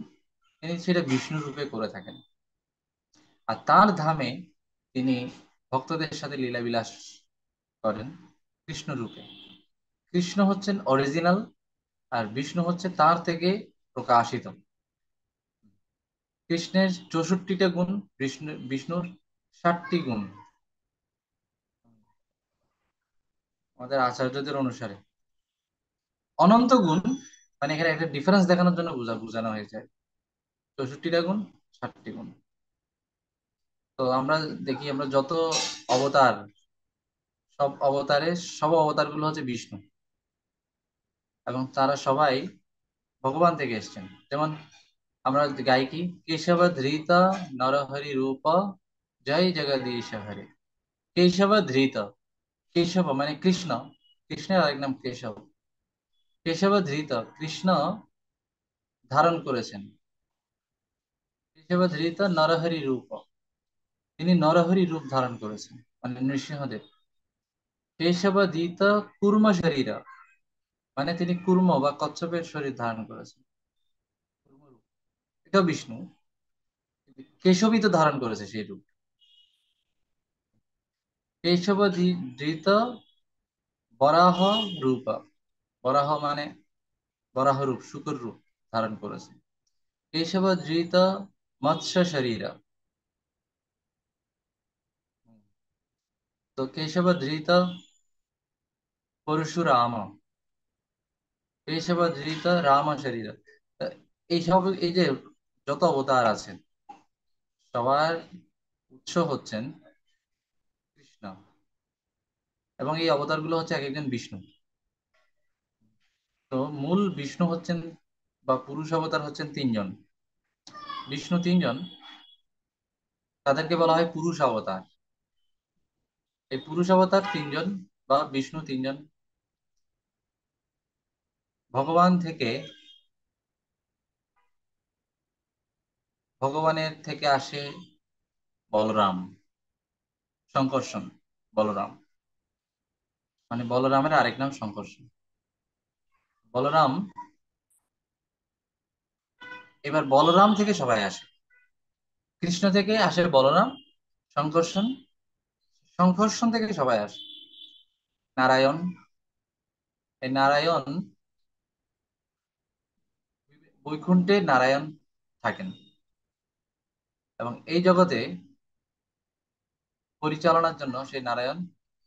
তিনি সেটা বিষ্ণু রূপে করে থাকেন। আর তার ধামে তিনি ভক্তদের সাথে লীলাবিলাস করেন কৃষ্ণ রূপে। কৃষ্ণ হচ্ছেন অরিজিনাল, আর বিষ্ণু হচ্ছে তার থেকে প্রকাশিত। কৃষ্ণের 64টা গুণ, বিষ্ণুর 60টি গুণ, আমাদের আচার্যদের অনুসারে। অনন্ত গুণ মানে এখানে একটা ডিফারেন্স দেখানোর জন্য বোঝানো হয়েছে। 64টা গুণ, 60টি গুণ। তো আমরা দেখি, আমরা যত অবতার, সব অবতার গুলো হচ্ছে বিষ্ণু, এবং তারা সবাই ভগবান থেকে এসেছেন। যেমন আমরা গাই কি, কেশব ধৃত নরহরি রূপ, জয় জগদীশ হরে। কেশব ধৃত, কেশব মানে কৃষ্ণ, কৃষ্ণের আরেক নাম কেশব। কেশব ধৃত, কৃষ্ণ ধারণ করেছেন। কেশব ধৃত নরহরি রূপ, তিনি নরহরি রূপ ধারণ করেছেন, মানে নৃসিংহদেব। কেশব ধৃত কুর্ম শরীর, মানে তিনি কুর্ম বা কচ্ছপের শরীর ধারণ করেছেন, কুর্ম রূপ। এটাও বিষ্ণু। কেশবই তো ধারণ করেছে সেই রূপ। কেশব ধৃত বরাহ রূপ। বরাহ মানে বরাহ রূপ, শুকর রূপ ধারণ করেছে। কেশব ধৃত মৎস্য শরীর। তো কেশব ধৃত পরশুরাম। কেশব ধৃত রাম শরীর। তা এইসব, এই যে যত অবতার আছেন, সবার উৎস হচ্ছেন কৃষ্ণ। এবং এই অবতারগুলো হচ্ছে এক একজন বিষ্ণু। তো মূল বিষ্ণু হচ্ছেন, বা পুরুষ অবতার হচ্ছেন তিনজন। বিষ্ণু তিনজন, তাদেরকে বলা হয় পুরুষ অবতার। এই পুরুষ অবতার তিনজন বা বিষ্ণু তিনজন। ভগবান থেকে, ভগবানের থেকে আসে বলরাম, শঙ্কর্ষণ। বলরাম মানে বলরামের আরেক নাম শঙ্কর্ষণ। বলরাম, এবার বলরাম থেকে সবাই আসে। কৃষ্ণ থেকে আসে বলরাম, শঙ্কর্ষণ। শঙ্কর্ষণ থেকে সবাই আসে নারায়ণ। এই নারায়ণ, বৈকুণ্ঠে নারায়ণ থাকেন এবং এই জগতে পরিচালনার জন্য সেই নারায়ণ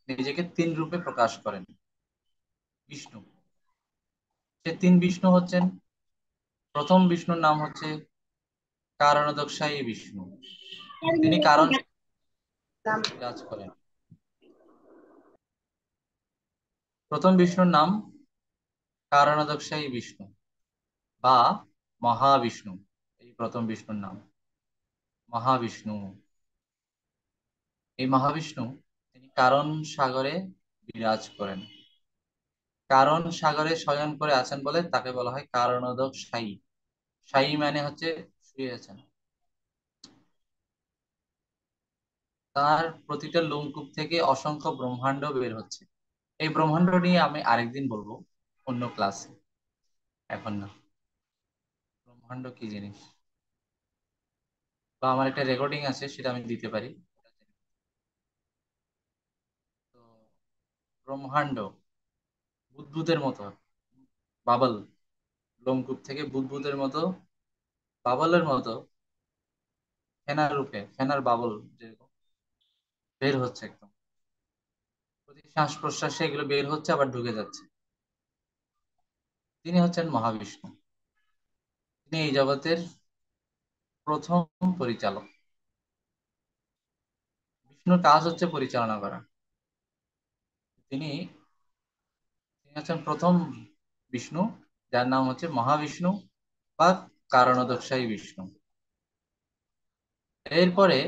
নিজেকে তিন রূপে প্রকাশ করেন। বিষ্ণু, সে তিন বিষ্ণু হচ্ছেন, প্রথম বিষ্ণুর নাম হচ্ছে কারণোদকশায়ী বিষ্ণু। তিনি কারণ বিরাজ করেন। প্রথম বিষ্ণুর নাম কারণোদকশায়ী বিষ্ণু বা মহাবিষ্ণু। এই প্রথম বিষ্ণুর নাম মহাবিষ্ণু। এই মহাবিষ্ণু, তিনি কারণ সাগরে বিরাজ করেন। কারণ সাগরে শয়ন করে আছেন বলে তাকে বলা হয় কারণোদক সায়ী। সায়ী মানে হচ্ছে শুয়ে আছেন। তার প্রতিটা লোমকূপ থেকে অসংখ্য ব্রহ্মাণ্ড বের হচ্ছে। এই ব্রহ্মাণ্ড নিয়ে আমি আরেকদিন বলবো, অন্য ক্লাসে, এখন না। ব্রহ্মাণ্ড কি জিনিস, বা আমার একটা রেকর্ডিং আছে, সেটা আমি দিতে পারি। তো ব্রহ্মাণ্ড বুদবুদের মতো বাবল, লোমকূপ থেকে বুদবুদের মতো, বাবলের মতো, ফেনার রূপে, ফেনার বাবল যেরকম বের হচ্ছে একদম। প্রতি শ্বাস প্রশ্বাসে এগুলো বের হচ্ছে, আবার ঢুকে যাচ্ছে। তিনি হচ্ছেন মহাবিষ্ণু। তিনি এই জগতের প্রথম পরিচালক। বিষ্ণুর কাজ হচ্ছে পরিচালনা করা। তিনি তিনি হচ্ছেন প্রথম বিষ্ণু, যার নাম হচ্ছে মহাবিষ্ণু বা কারণোদকশায়ী বিষ্ণু। এরপরে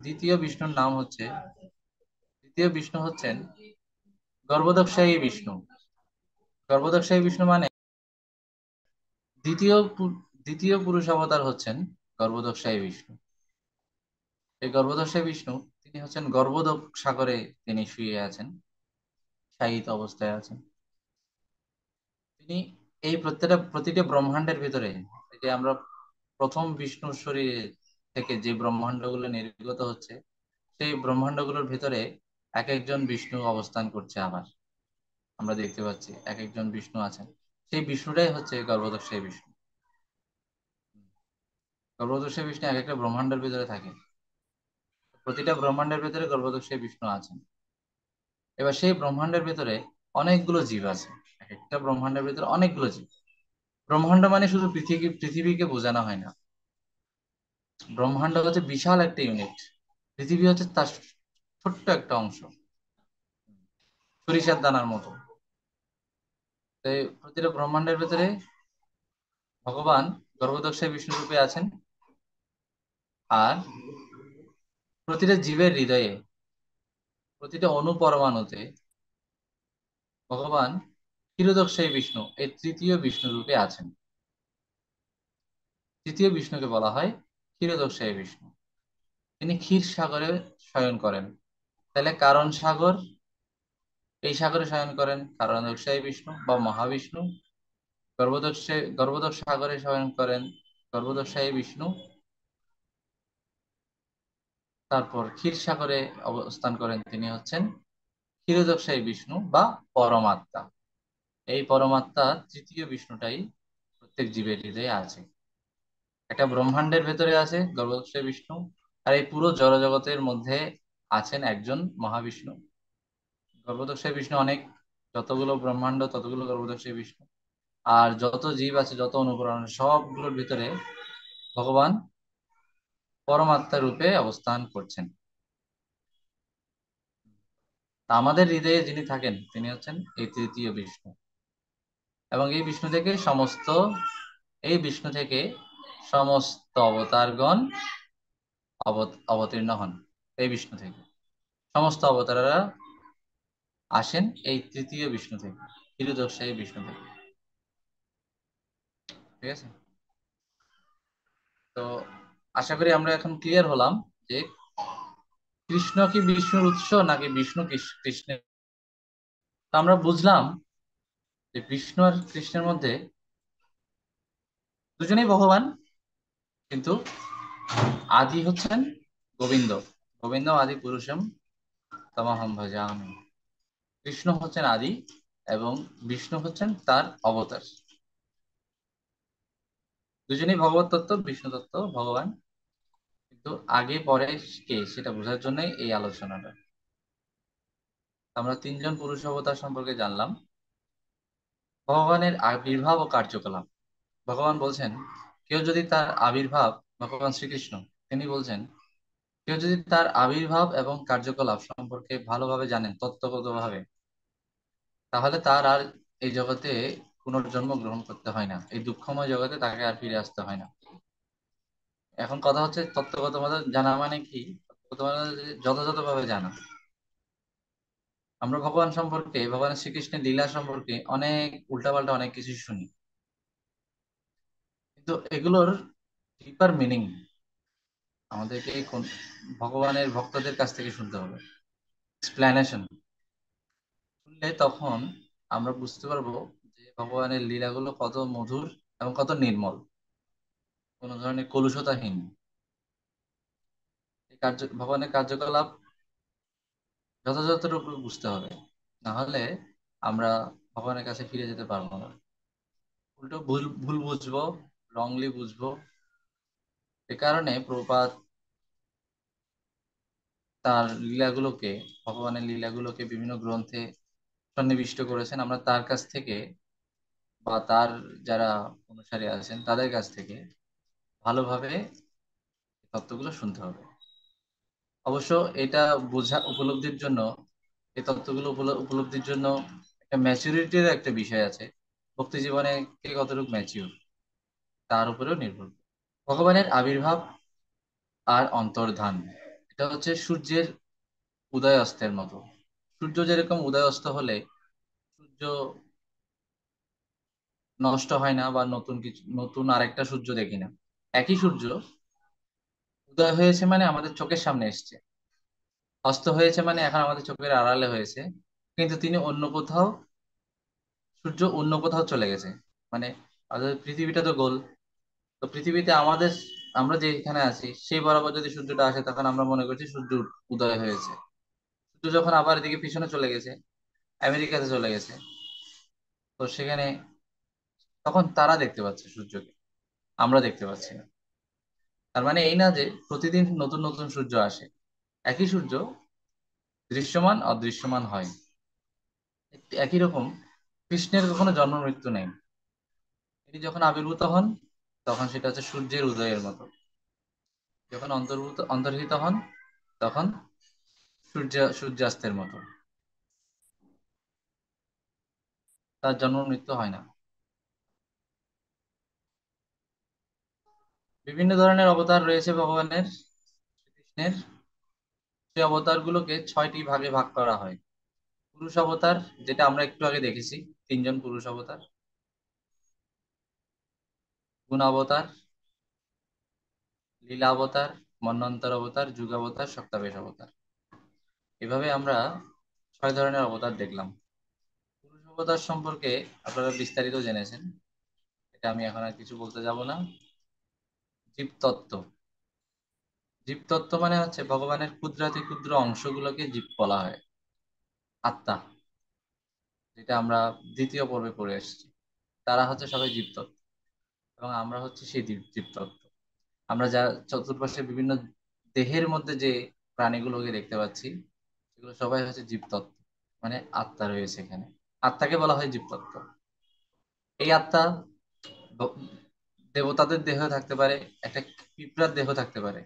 দ্বিতীয় বিষ্ণুর নাম হচ্ছে, দ্বিতীয় বিষ্ণু হচ্ছেন গর্ভোদকশায়ী বিষ্ণু। গর্ভোদকশায়ী বিষ্ণু মানে দ্বিতীয় পুরুষ অবতার হচ্ছেন গর্ভোদকশায়ী বিষ্ণু। এই গর্ভোদকশায়ী বিষ্ণু, তিনি হচ্ছেন গর্ভোদক সাগরে তিনি শুয়ে আছেন, শায়িত অবস্থায় আছেন। তিনি এই প্রতিটা ব্রহ্মাণ্ডের ভিতরে, এই যে আমরা প্রথম বিষ্ণুর শরীরে থেকে যে ব্রহ্মাণ্ডগুলো নির্গত হচ্ছে, সেই ব্রহ্মাণ্ডগুলোর ভিতরে এক একজন বিষ্ণু অবস্থান করছে। আবার আমরা দেখতে পাচ্ছি এক একজন বিষ্ণু আছেন। সেই বিষ্ণুটাই হচ্ছে গর্ভোদকশায়ী বিষ্ণু। গর্ভোদকশায়ী বিষ্ণু এক একটা ব্রহ্মাণ্ডের ভিতরে থাকে। প্রতিটা ব্রহ্মাণ্ডের ভিতরে গর্ভোদকশায়ী বিষ্ণু আছেন। এবার সেই ব্রহ্মাণ্ডের ভিতরে অনেকগুলো জীব আছে। এক একটা ব্রহ্মাণ্ডের ভিতরে অনেকগুলো জীব। ব্রহ্মাণ্ড মানে শুধু পৃথিবীকে বোঝানো হয় না। ব্রহ্মাণ্ড হচ্ছে বিশাল একটা ইউনিট, পৃথিবী হচ্ছে তার ছোট্ট একটা অংশ, সরিষার দানার মতো। তো এই প্রতিটা ব্রহ্মাণ্ডের ভিতরে ভগবান গর্ভোদকশায়ী বিষ্ণু রূপে আছেন। আর প্রতিটা জীবের হৃদয়ে, প্রতিটা অণু পরমাণুতে ভগবান ক্ষীরোদকশায়ী বিষ্ণু, এই তৃতীয় বিষ্ণু রূপে আছেন। তৃতীয় বিষ্ণুকে বলা হয় ক্ষীরোদকশায়ী বিষ্ণু। তিনি ক্ষীর সাগরে শয়ন করেন। তাহলে কারণ সাগর, এই সাগরে শয়ন করেন কারণোদকশায়ী বিষ্ণু বা মহাবিষ্ণু। গর্ভোদক সাগরে শয়ন করেন গর্ভোদকশায়ী বিষ্ণু। তারপর ক্ষীরসাগরে অবস্থান করেন, তিনি হচ্ছেন ক্ষীরোদকশায়ী বিষ্ণু বা পরমাত্মা। এই পরমাত্মা তৃতীয় বিষ্ণুটাই প্রত্যেক জীবের হৃদয়ে আছে। একটা ব্রহ্মাণ্ডের ভেতরে আছে গর্ভদক্ষিণায় বিষ্ণু, আর এই পুরো জড়জগতের মধ্যে আছেন একজন মহাবিষ্ণু। গর্ভদক্ষিণায় বিষ্ণু অনেক, যতগুলো ব্রহ্মাণ্ড ততগুলো গর্ভদক্ষিণায় বিষ্ণু। আর যত জীব আছে, যত অনুকরণ, সবগুলোর ভিতরে ভগবান পরমাত্মা রূপে অবস্থান করছেন। তা আমাদের হৃদয়ে যিনি থাকেন তিনি হচ্ছেন এই তৃতীয় বিষ্ণু। এবং এই বিষ্ণু থেকে সমস্ত অবতারগণ অবতীর্ণ হন। এই বিষ্ণু থেকে সমস্ত অবতারেরা আসেন এই তৃতীয় বিষ্ণু থেকে, ক্ষীরোদকশায়ী বিষ্ণু থেকে। ঠিক আছে? তো আশা করি আমরা এখন ক্লিয়ার হলাম যে কৃষ্ণ কি বিষ্ণুর উৎস নাকি বিষ্ণু কৃষ্ণের। তো আমরা বুঝলাম যে বিষ্ণু আর কৃষ্ণের মধ্যে দুজনেই ভগবান, কিন্তু আদি হচ্ছেন গোবিন্দ। গোবিন্দ আদি পুরুষম তমহম ভজামি। কৃষ্ণ হচ্ছেন আদি এবং বিষ্ণু হচ্ছেন তার অবতার। দুজনেই ভগবত তত্ত্ব, বিষ্ণু তত্ত্ব, ভগবান, কিন্তু আগে পরে কে সেটা বোঝার জন্যই এই আলোচনাটা। আমরা তিনজন পুরুষ অবতার সম্পর্কে জানলাম। ভগবানের আবির্ভাব ও কার্যকলাপ। ভগবান বলছেন, কেউ যদি তার আবির্ভাব, ভগবান শ্রীকৃষ্ণ তিনি বলছেন, কেউ যদি তার আবির্ভাব এবং কার্যকলাপ সম্পর্কে ভালোভাবে জানেন তত্ত্বগতভাবে, তাহলে তার আর এই জগতে পুনর্জন্ম গ্রহণ করতে হয় না, এই দুঃখময় জগতে তাকে আর ফিরে আসতে হয় না। এখন কথা হচ্ছে তত্ত্বগত ভাবে জানা মানে কি, তত্ত্বগত মানে যথাযথভাবে জানা। আমরা ভগবান সম্পর্কে, ভগবান শ্রীকৃষ্ণের লীলা সম্পর্কে অনেক উল্টাপাল্টা অনেক কিছু শুনি, কিন্তু এগুলোর ডিপার মিনিং আমাদেরকে ভগবানের ভক্তদের কাছ থেকে শুনতে হবে, এক্সপ্লেনেশন। শুনলে তখন আমরা বুঝতে পারবো যে ভগবানের লীলাগুলো কত মধুর এবং কত নির্মল, কোনো ধরনের কলুষতাহীন। ভগবানের কার্যকলাপ যথাযথ রূপে বুঝতে হবে, না হলে আমরা ভগবানের কাছে ফিরে যেতে পারবো না। উল্টো ভুল ভুল বুঝবো, রংলি বুঝবো। এ কারণে প্রভুপাদ তার লীলাগুলোকে, ভগবানের লীলাগুলোকে বিভিন্ন গ্রন্থে সন্নিবিষ্ট করেছেন। আমরা তার কাছ থেকে বা তার যারা অনুসারী আছেন তাদের কাছ থেকে ভালোভাবে তত্ত্বগুলো শুনতে হবে। অবশ্য এটা বোঝা উপলব্ধির জন্য, এই তত্ত্বগুলো উপলব্ধির জন্য একটা ম্যাচুরিটির একটা বিষয় আছে। ভক্তি জীবনে কে কতটুকু ম্যাচিউর তার উপরেও নির্ভর করে। ভগবানের আবির্ভাব আর অন্তর্ধান, এটা হচ্ছে সূর্যের উদয় অস্তের মতো। সূর্য যেরকম উদয় অস্ত হলে সূর্য নষ্ট হয় না বা নতুন কিছু, নতুন আরেকটা সূর্য দেখি না, একই সূর্য উদয় হয়েছে মানে আমাদের চোখের সামনে এসছে, অস্ত হয়েছে মানে এখন আমাদের চোখের আড়ালে হয়েছে, কিন্তু তিনি অন্য কোথাও, সূর্য অন্য কোথাও চলে গেছে। মানে আমাদের পৃথিবীটা তো গোল, তো পৃথিবীতে আমাদের, আমরা যে এখানে আছি সেই বরাবর যদি সূর্যটা আসে তখন আমরা মনে করছি সূর্য উদয় হয়েছে। সূর্য যখন আবার এদিকে পিছনে চলে গেছে, আমেরিকাতে চলে গেছে, তো সেখানে তখন তারা দেখতে পাচ্ছে সূর্যকে, আমরা দেখতে পাচ্ছি না। তার মানে এই না যে প্রতিদিন নতুন নতুন সূর্য আসে, একই সূর্য দৃশ্যমান অদৃশ্যমান হয়। একই রকম কৃষ্ণের কখনো জন্ম মৃত্যু নেই। তিনি যখন আবির্ভূত হন তখন সেটা হচ্ছে সূর্যের উদয়ের মতো, যখন অন্তর্হিত হন তখন সূর্যাস্তের মতো। তার জন্ম মৃত্যু হয় না। বিভিন্ন ধরনের অবতার রয়েছে ভগবানের, কৃষ্ণের। সেই অবতারগুলোকে 6টি ভাগে ভাগ করা হয়। পুরুষ অবতার, যেটা আমরা একটু আগে দেখেছি, তিনজন পুরুষ অবতার। গুণ অবতার, লীলা অবতার, মন্বন্তর অবতার, যুগাবতার, সপ্তাবেশ অবতার। এভাবে আমরা 6 ধরনের অবতার দেখলাম। পুরুষ অবতার সম্পর্কে আপনারা বিস্তারিত জেনেছেন, এটা আমি এখন আর কিছু বলতে যাব না। জীবতত্ত্ব, জীবতত্ত্ব মানে হচ্ছে ভগবানের ক্ষুদ্রাতি ক্ষুদ্র অংশগুলোকে জীব বলা হয়, আত্মা, যেটা আমরা দ্বিতীয় পর্বে পড়ে এসেছি। তারা হচ্ছে সবাই জীবতত্ত্ব, এবং আমরা হচ্ছে সেই জীবতত্ত্ব। আমরা যা চতুর্পাশে বিভিন্ন দেহের মধ্যে যে প্রাণীগুলোকে দেখতে পাচ্ছি, সেগুলো সবাই হচ্ছে জীবতত্ত্ব, মানে আত্মা রয়েছে এখানে। আত্মাকে বলা হয় জীবতত্ত্ব। এই আত্মা ব- দেবতাদের দেহ থাকতে পারে, একটা পিঁপড়ার দেহ থাকতে পারে।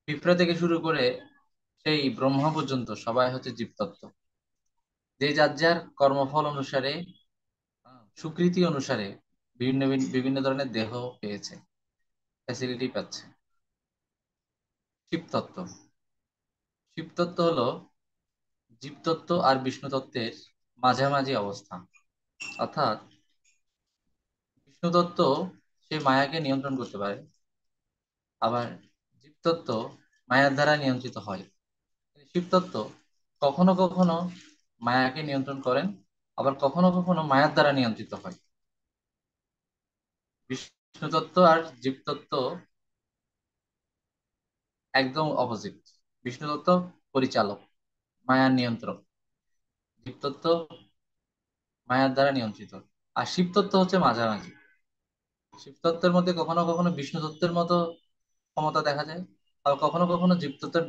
পিঁপড়া থেকে শুরু করে সেই ব্রহ্মা পর্যন্ত সবাই হচ্ছে জীবতত্ত্ব, যে যার যার কর্মফল অনুসারে, সুকৃতি অনুসারে বিভিন্ন বিভিন্ন ধরনের দেহ পেয়েছে, ফ্যাসিলিটি পাচ্ছে। শিবতত্ত্ব, শিবতত্ত্ব হলো জীবতত্ত্ব আর বিষ্ণু তত্ত্বের মাঝামাঝি অবস্থা। অর্থাৎ বিষ্ণু তত্ত্ব সে মায়াকে নিয়ন্ত্রণ করতে পারে, আবার জীবতত্ত্ব মায়ার দ্বারা নিয়ন্ত্রিত হয়। শিবতত্ত্ব কখনো কখনো মায়াকে নিয়ন্ত্রণ করেন, আবার কখনো কখনো মায়ার দ্বারা নিয়ন্ত্রিত হয়। বিষ্ণু তত্ত্ব আর জীবতত্ত্ব একদম অপোজিট। বিষ্ণু তত্ত্ব পরিচালক, মায়ার নিয়ন্ত্রক। জীবতত্ত্ব মায়ার দ্বারা নিয়ন্ত্রিত। আর শিবতত্ত্ব হচ্ছে মাঝামাঝি। শিবতত্ত্বের মধ্যে কখনো কখনো বিষ্ণু তত্ত্বের মতো ক্ষমতা দেখা যায়, আর কখনো কখনো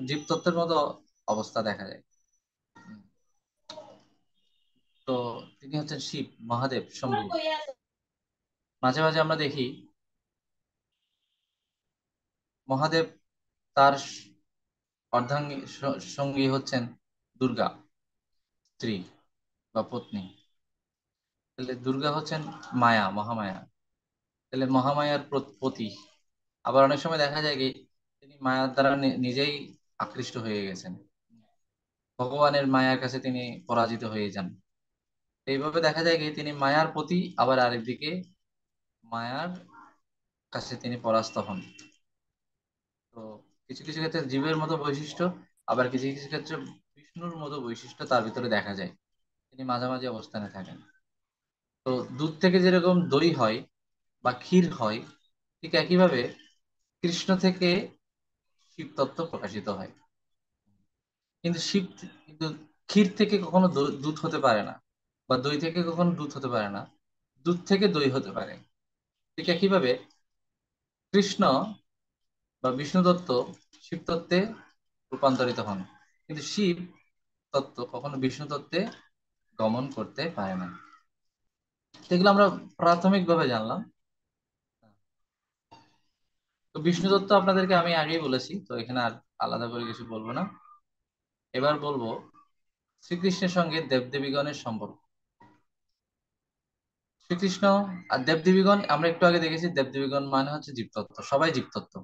জীবতত্ত্বের মতো অবস্থা দেখা যায়। উম, তো তিনি হচ্ছেন শিব, মহাদেব, শম্ভু। মাঝে মাঝে আমরা দেখি মহাদেব, তার অর্ধাঙ্গী সঙ্গী হচ্ছেন দুর্গা, স্ত্রী বা পত্নী। তাহলে দুর্গা হচ্ছেন মায়া, মহামায়া। তাহলে মহামায়ার পতি। আবার অনেক সময় দেখা যায় কি তিনি মায়ার দ্বারা নিজেই আকৃষ্ট হয়ে গেছেন, ভগবানের মায়ার কাছে তিনি পরাজিত হয়ে যান। এইভাবে দেখা যায় কি তিনি মায়ার প্রতি, আবার আরেকদিকে মায়ার কাছে তিনি পরাস্ত হন। তো কিছু কিছু ক্ষেত্রে জীবের মতো বৈশিষ্ট্য, আবার কিছু কিছু ক্ষেত্রে বিষ্ণুর মতো বৈশিষ্ট্য তার ভিতরে দেখা যায়। তিনি মাঝামাঝি অবস্থানে থাকেন। তো দুধ থেকে যেরকম দই হয় বা ক্ষীর হয়, ঠিক একইভাবে কৃষ্ণ থেকে শিব তত্ত্ব প্রকাশিত হয়। কিন্তু কিন্তু ক্ষীর থেকে কখনো দুধ হতে পারে না, বা দই থেকে কখনো দুধ হতে পারে না। দুধ থেকে দই হতে পারে। ঠিক একইভাবে কৃষ্ণ বা বিষ্ণু তত্ত্ব শিব তত্ত্বে রূপান্তরিত হন, কিন্তু শিব তত্ত্ব কখনো বিষ্ণু তত্ত্বে গমন করতে পারে না। তো এগুলো আমরা প্রাথমিকভাবে জানলাম। তো বিষ্ণু তত্ত্ব আপনাদেরকে আমি আগেই বলেছি, তো এখানে আর আলাদা করে কিছু বলবো না। এবার বলবো শ্রীকৃষ্ণের সঙ্গে দেবদেবীগণের সম্পর্ক। শ্রীকৃষ্ণ আর দেবদেবীগণ, আমরা একটু আগে দেখেছি দেবদেবীগণ মানে হচ্ছে জীবতত্ত্ব, সবাই জীবতত্ত্ব।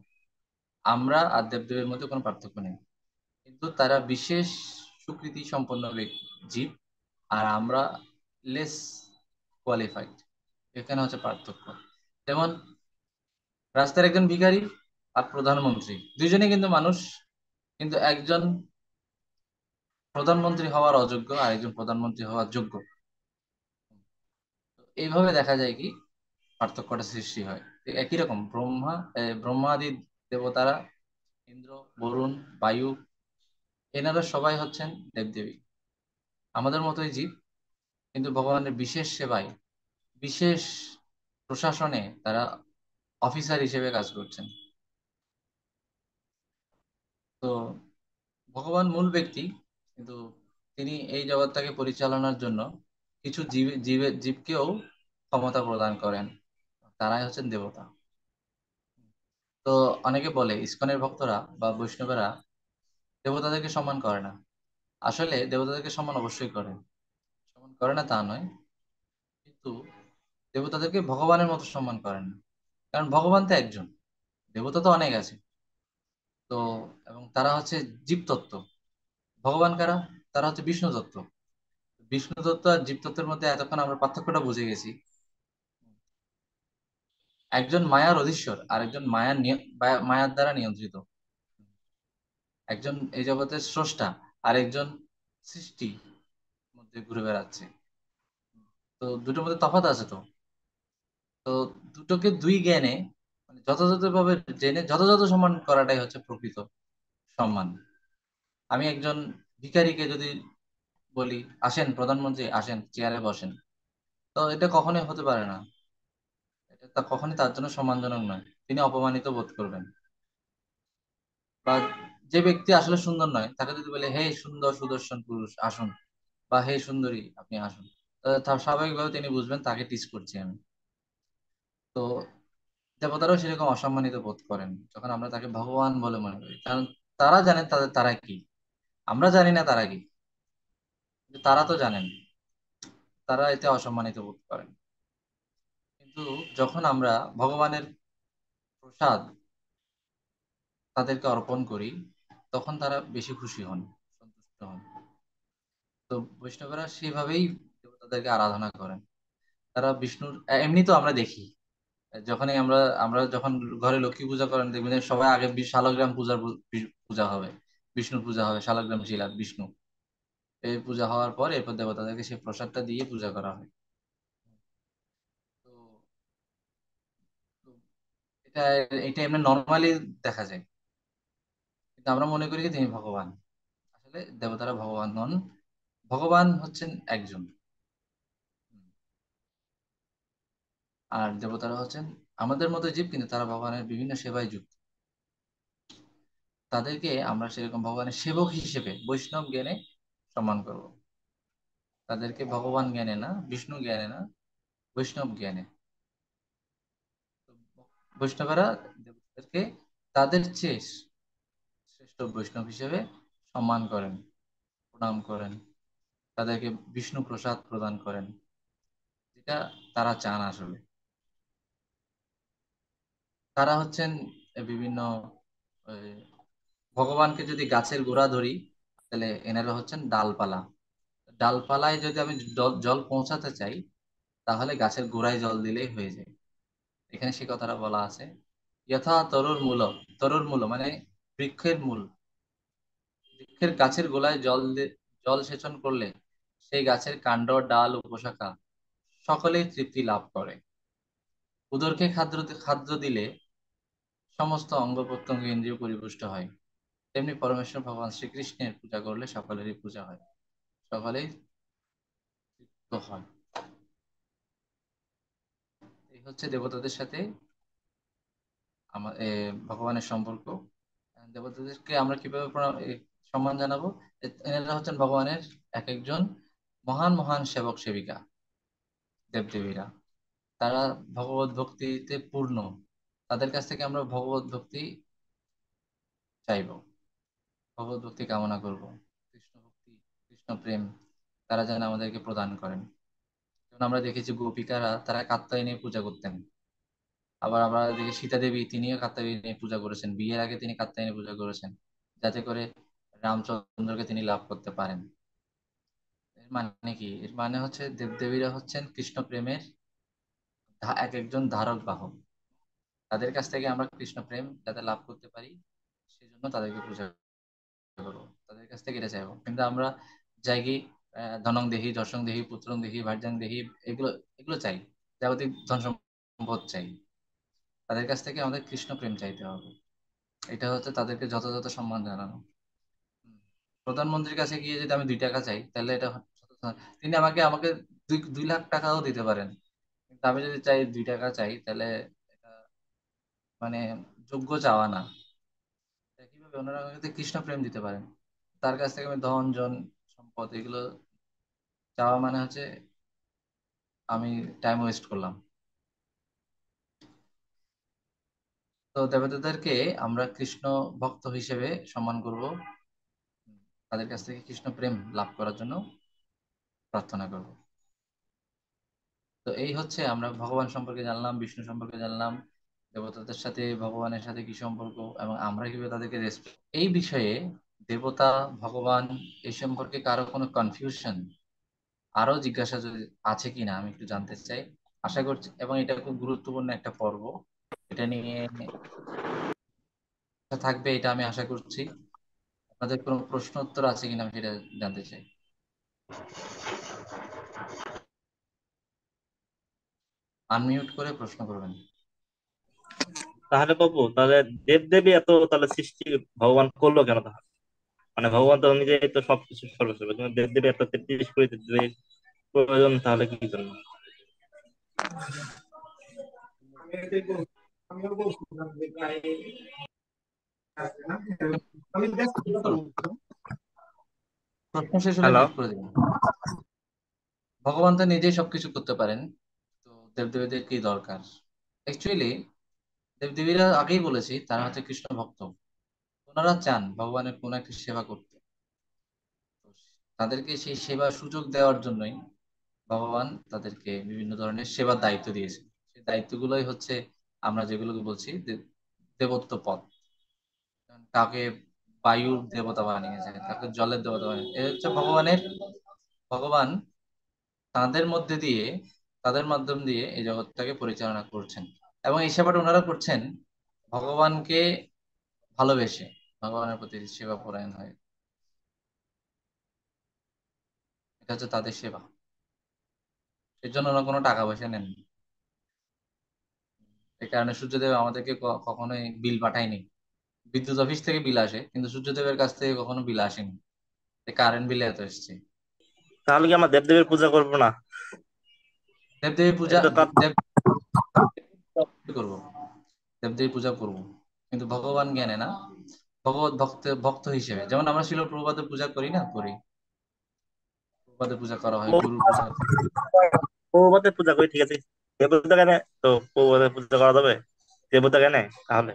আমরা আর দেবদেবীর মধ্যে কোনো পার্থক্য নেই, কিন্তু তারা বিশেষ সুকৃতি সম্পন্ন জীব, আর আমরা লেস কোয়ালিফাইড। এখানে হচ্ছে পার্থক্য। যেমন রাস্তার একজন ভিখারি আর প্রধানমন্ত্রী, দুইজনেই কিন্তু মানুষ, কিন্তু একজন প্রধানমন্ত্রী হওয়ার অযোগ্য আর একজন প্রধানমন্ত্রী হওয়ার যোগ্য। তো এইভাবে দেখা যায় কি পার্থক্যটা সৃষ্টি হয়। তো একই রকম ব্রহ্মাদি দেবতারা, ইন্দ্র, বরুণ, বায়ু, এনারা সবাই হচ্ছেন দেবদেবী, আমাদের মতোই জীব, কিন্তু ভগবানের বিশেষ সেবায়, বিশেষ প্রশাসনে তারা অফিসার হিসেবে কাজ করছেন। তো ভগবান মূল ব্যক্তি, কিন্তু তিনি এই জগৎটাকে পরিচালনার জন্য কিছু জীবকেও ক্ষমতা প্রদান করেন, তারাই হচ্ছেন দেবতা। তো অনেকে বলে ইসকনের ভক্তরা বা বৈষ্ণবেরা দেবতাদেরকে সম্মান করে না। আসলে দেবতাদেরকে সম্মান অবশ্যই করে, সম্মান করে না তা নয়, কিন্তু দেবতাদেরকে ভগবানের মতো সম্মান করেন না। কারণ ভগবান তো একজন, দেবতা তো অনেক আছে। তো এবং তারা হচ্ছে জীবতত্ত্ব। ভগবান কারা? তারা হচ্ছে বিষ্ণু তত্ত্ব। বিষ্ণু তত্ত্ব আর জীবতত্ত্বের মধ্যে এতক্ষণ আমরা পার্থক্যটা বুঝে গেছি। একজন মায়ার অধীশ্বর আর একজন মায়ার দ্বারা নিয়ন্ত্রিত। একজন এই জগতের স্রষ্টা, আর একজন সৃষ্টি মধ্যে ঘুরে বেড়াচ্ছে। তো দুটোর মধ্যে তফাৎ আছে তো। তো দুটোকে দুই জ্ঞানে, মানে যথাযথভাবে জেনে যথাযথ সম্মান করাটাই হচ্ছে প্রকৃত। সম্মান। আমি একজন ভিখারিকে যদি বলি, আসেন প্রধানমন্ত্রী আসেন চেয়ারে বসেন, তো এটা কখনোই হতে পারে না। এটা কখনোই তার জন্য সম্মানজনক নয়, তিনি অপমানিত বোধ করবেন। বা যে ব্যক্তি আসলে সুন্দর নয় তাকে যদি বলে হে সুন্দর সুদর্শন পুরুষ আসুন, বা হে সুন্দরী আপনি আসুন, তাহলে স্বাভাবিকভাবে তিনি বুঝবেন তাকে টিজ করছি আমি। তো দেবতারাও সেরকম অসম্মানিত বোধ করেন যখন আমরা তাকে ভগবান বলে মনে করি, কারণ তারা জানেন তারা কি, আমরা জানি না তারা কি, কিন্তু তারা তো জানেন, তারা এতে অসম্মানিত বোধ করেন। কিন্তু যখন আমরা ভগবানের প্রসাদ তাদেরকে অর্পণ করি, তখন তারা বেশি খুশি হন, সন্তুষ্ট হন। তো বৈষ্ণবরা সেভাবেই দেবতাদেরকে আরাধনা করেন। তারা বিষ্ণুর এমনি তো আমরা দেখি, যখনই আমরা আমরা যখন ঘরে লক্ষ্মী পূজা করেন দেখবেন যে সবাই আগে শালগ্রাম পূজা হবে, বিষ্ণুর পূজা হবে, শালগ্রাম শিলা বিষ্ণু, এই পূজা হওয়ার পর এরপর দেবতাদেরকে সেই প্রসাদটা দিয়ে পূজা করা হয়। তো তো এটা এটা এমনি নর্মালি দেখা যায়, কিন্তু আমরা মনে করি কি তিনি ভগবান। আসলে দেবতারা ভগবান নন, ভগবান হচ্ছেন একজন। আর দেবতারা হচ্ছেন আমাদের মতো জীব, কিন্তু তারা ভগবানের বিভিন্ন সেবায় যুক্ত। তাদেরকে আমরা সেরকম ভগবানের সেবক হিসেবে বৈষ্ণব জ্ঞানে সম্মান করব। তাদেরকে ভগবান জ্ঞানে না, বিষ্ণু জ্ঞানে না, বৈষ্ণব জ্ঞানে। তো বৈষ্ণবেরা দেবতাদেরকে তাদের চেয়ে শ্রেষ্ঠ বৈষ্ণব হিসেবে সম্মান করেন, প্রণাম করেন, তাদেরকে বিষ্ণু প্রসাদ প্রদান করেন, যেটা তারা চান আসলে। তারা হচ্ছেন বিভিন্ন ওই, ভগবানকে যদি গাছের গোড়া ধরি, তাহলে এনারা হচ্ছেন ডালপালা। ডালপালায় যদি আমি জল পৌঁছাতে চাই, তাহলে গাছের গোড়ায় জল দিলেই হয়ে যায়। এখানে সে কথাটা বলা আছে, যথা তরুর মূল মানে বৃক্ষের মূল, বৃক্ষের গাছের গোড়ায় জল সেচন করলে সেই গাছের কাণ্ড ডাল উপশাখা সকলেই তৃপ্তি লাভ করে। উদরকে খাদ্য দিলে সমস্ত অঙ্গ প্রত্যঙ্গ ইন্দ্রিয় পরিপুষ্ট হয়। তেমনি পরমেশ্বর ভগবান শ্রীকৃষ্ণের পূজা করলে সকলেরই পূজা হয়, সকলেই তৃপ্ত হয়। এই হচ্ছে দেবতাদের সাথে ভগবানের সম্পর্ক। দেবতাদেরকে আমরা কিভাবে সম্মান জানাবো? এনারা হচ্ছেন ভগবানের এক একজন মহান মহান সেবক সেবিকা, দেবদেবীরা। তারা ভগবত ভক্তিতে পূর্ণ, তাদের কাছ থেকে আমরা ভগবত ভক্তি চাইবো, ভগবত ভক্তি কামনা করব, কৃষ্ণ ভক্তি, কৃষ্ণ প্রেম তারা যেন আমাদেরকে প্রদান করেন। যেমন আমরা দেখেছি গোপিকারা তারা কাত্যায়নী নিয়ে পূজা করতেন। আবার আমরা দেখি সীতা দেবী তিনিও কাত্যায়নী নিয়ে পূজা করেছেন, বিয়ের আগে তিনি কাত্যায়নী পূজা করেছেন, যাতে করে রামচন্দ্রকে তিনি লাভ করতে পারেন। এর মানে কি? এর মানে হচ্ছে দেবদেবীরা হচ্ছেন কৃষ্ণ প্রেমের এক একজন ধারক বাহক। তাদের কাছ থেকে আমরা কৃষ্ণ প্রেম যাতে লাভ করতে পারি, সেজন্য তাদেরকে পূজা করবো, তাদের কাছ থেকে এটা চাইবো। কিন্তু আমরা যাই কি ধনং দেহি যশং দেহি পুত্রং দেহি ভার্যাং দেহি, এগুলো এগুলো চাই, জাগতিক ধন সম্পদ চাই। তাদের কাছ থেকে আমাদের কৃষ্ণ প্রেম চাইতে হবে। এটা হচ্ছে তাদেরকে যথাযথ সম্মান জানানো। হুম। প্রধানমন্ত্রীর কাছে গিয়ে যদি আমি 2 টাকা চাই, তাহলে এটা তিনি আমাকে আমাকে 2 লাখ টাকাও দিতে পারেন, কিন্তু আমি যদি চাই 2 টাকা চাই, তাহলে এটা মানে যোগ্য চাওয়া না। কিভাবে ওনারা আমাকে যদি কৃষ্ণ প্রেম দিতে পারেন, তার কাছ থেকে আমি ধন জন সম্পদ এগুলো চাওয়া মানে হচ্ছে আমি টাইম ওয়েস্ট করলাম। তো দেবতাদেরকে আমরা কৃষ্ণ ভক্ত হিসেবে সম্মান করব, তাদের কাছ থেকে কৃষ্ণ প্রেম লাভ করার জন্য প্রার্থনা করব। তো এই হচ্ছে আমরা ভগবান সম্পর্কে জানলাম, বিষ্ণু সম্পর্কে জানলাম, দেবতাদের সাথে ভগবানের সাথে কি সম্পর্ক, এবং আমরা কিভাবে তাদেরকে রেসপেক্ট। এই বিষয়ে দেবতা, ভগবান এই সম্পর্কে কারো কোনো কনফিউশন আরো জিজ্ঞাসা যদি আছে কিনা আমি একটু জানতে চাই। আশা করছি, এবং এটা খুব গুরুত্বপূর্ণ একটা পর্ব, এটা নিয়ে থাকবে এটা আমি আশা করছি। আপনাদের কোনো প্রশ্ন উত্তর আছে কিনা আমি সেটা জানতে চাই। আনমিউট করে প্রশ্ন করবেন। তাহলে বাবু, তাহলে দেব দেবী এত তাহলে সৃষ্টি ভগবান করলো কেন তাহলে? মানে ভগবান তো নিজেই তো সবকিছু সর্বস্ব, কিন্তু দেব দেবী এত 33 কোটি দেবীর প্রয়োজন তাহলে কি জন্য? প্রশ্ন শেষ হলে হ্যালো। মিউট করে দিবেন। ভগবান তো নিজেই সবকিছু করতে পারেন, তো দেবদেবীদের কি দরকার? অ্যাকচুয়ালি দেবদেবীরা আগেই বলেছি তারা হচ্ছে কৃষ্ণ ভক্ত। ওনারা চান ভগবানের কোনো একটা সেবা করতে। তো তাদেরকে সেই সেবার সুযোগ দেওয়ার জন্যই ভগবান তাদেরকে বিভিন্ন ধরনের সেবার দায়িত্ব দিয়েছেন। সেই দায়িত্বগুলোই হচ্ছে আমরা যেগুলোকে বলছি দেবত্ব পদ। যেমন কাউকে বায়ুর দেবতা বানিয়েছে, কাউকে জলের দেবতা বানিয়েছে, এ হচ্ছে ভগবানের। ভগবান তাদের মধ্যে দিয়ে, তাদের মাধ্যম দিয়ে এই জগৎটাকে পরিচালনা করছেন, এবং এই সেবাটা ওনারা করছেন ভগবানকে ভালোবেসে, ভগবানের প্রতি সেবা পরায়ণ হয়। এটা হচ্ছে তাদের সেবা। এর জন্য ওরা কোনো টাকা পয়সা নেন। এই কারণে সূর্যদেব আমাদেরকে কখনোই বিল পাঠায়নি। বিদ্যুৎ অফিস থেকে বিল আসে, কিন্তু সূর্যদেবের কাছ থেকে কখনো বিল আসেনি। কারেন্ট বিলে এত এসছে। তাহলে কি আমরা দেব দেবীর পূজা করবো না? দেবদেবী পূজা, এটা তো দেব করবো, দেবদেবী পূজা করব, কিন্তু ভগবান জ্ঞানে না, ভগবত ভক্ত ভক্ত হিসেবে। যেমন আমরা শিল প্রভুপাদের পূজা করি না, করি। প্রভুপাদের পূজা করা হয়, গুরুর পূজা। প্রভুপাদের পূজা করি, ঠিক আছে। দেবতা কেন? তো প্রভুপাদের পূজা করা যাবে? দেবতা কেন তাহলে?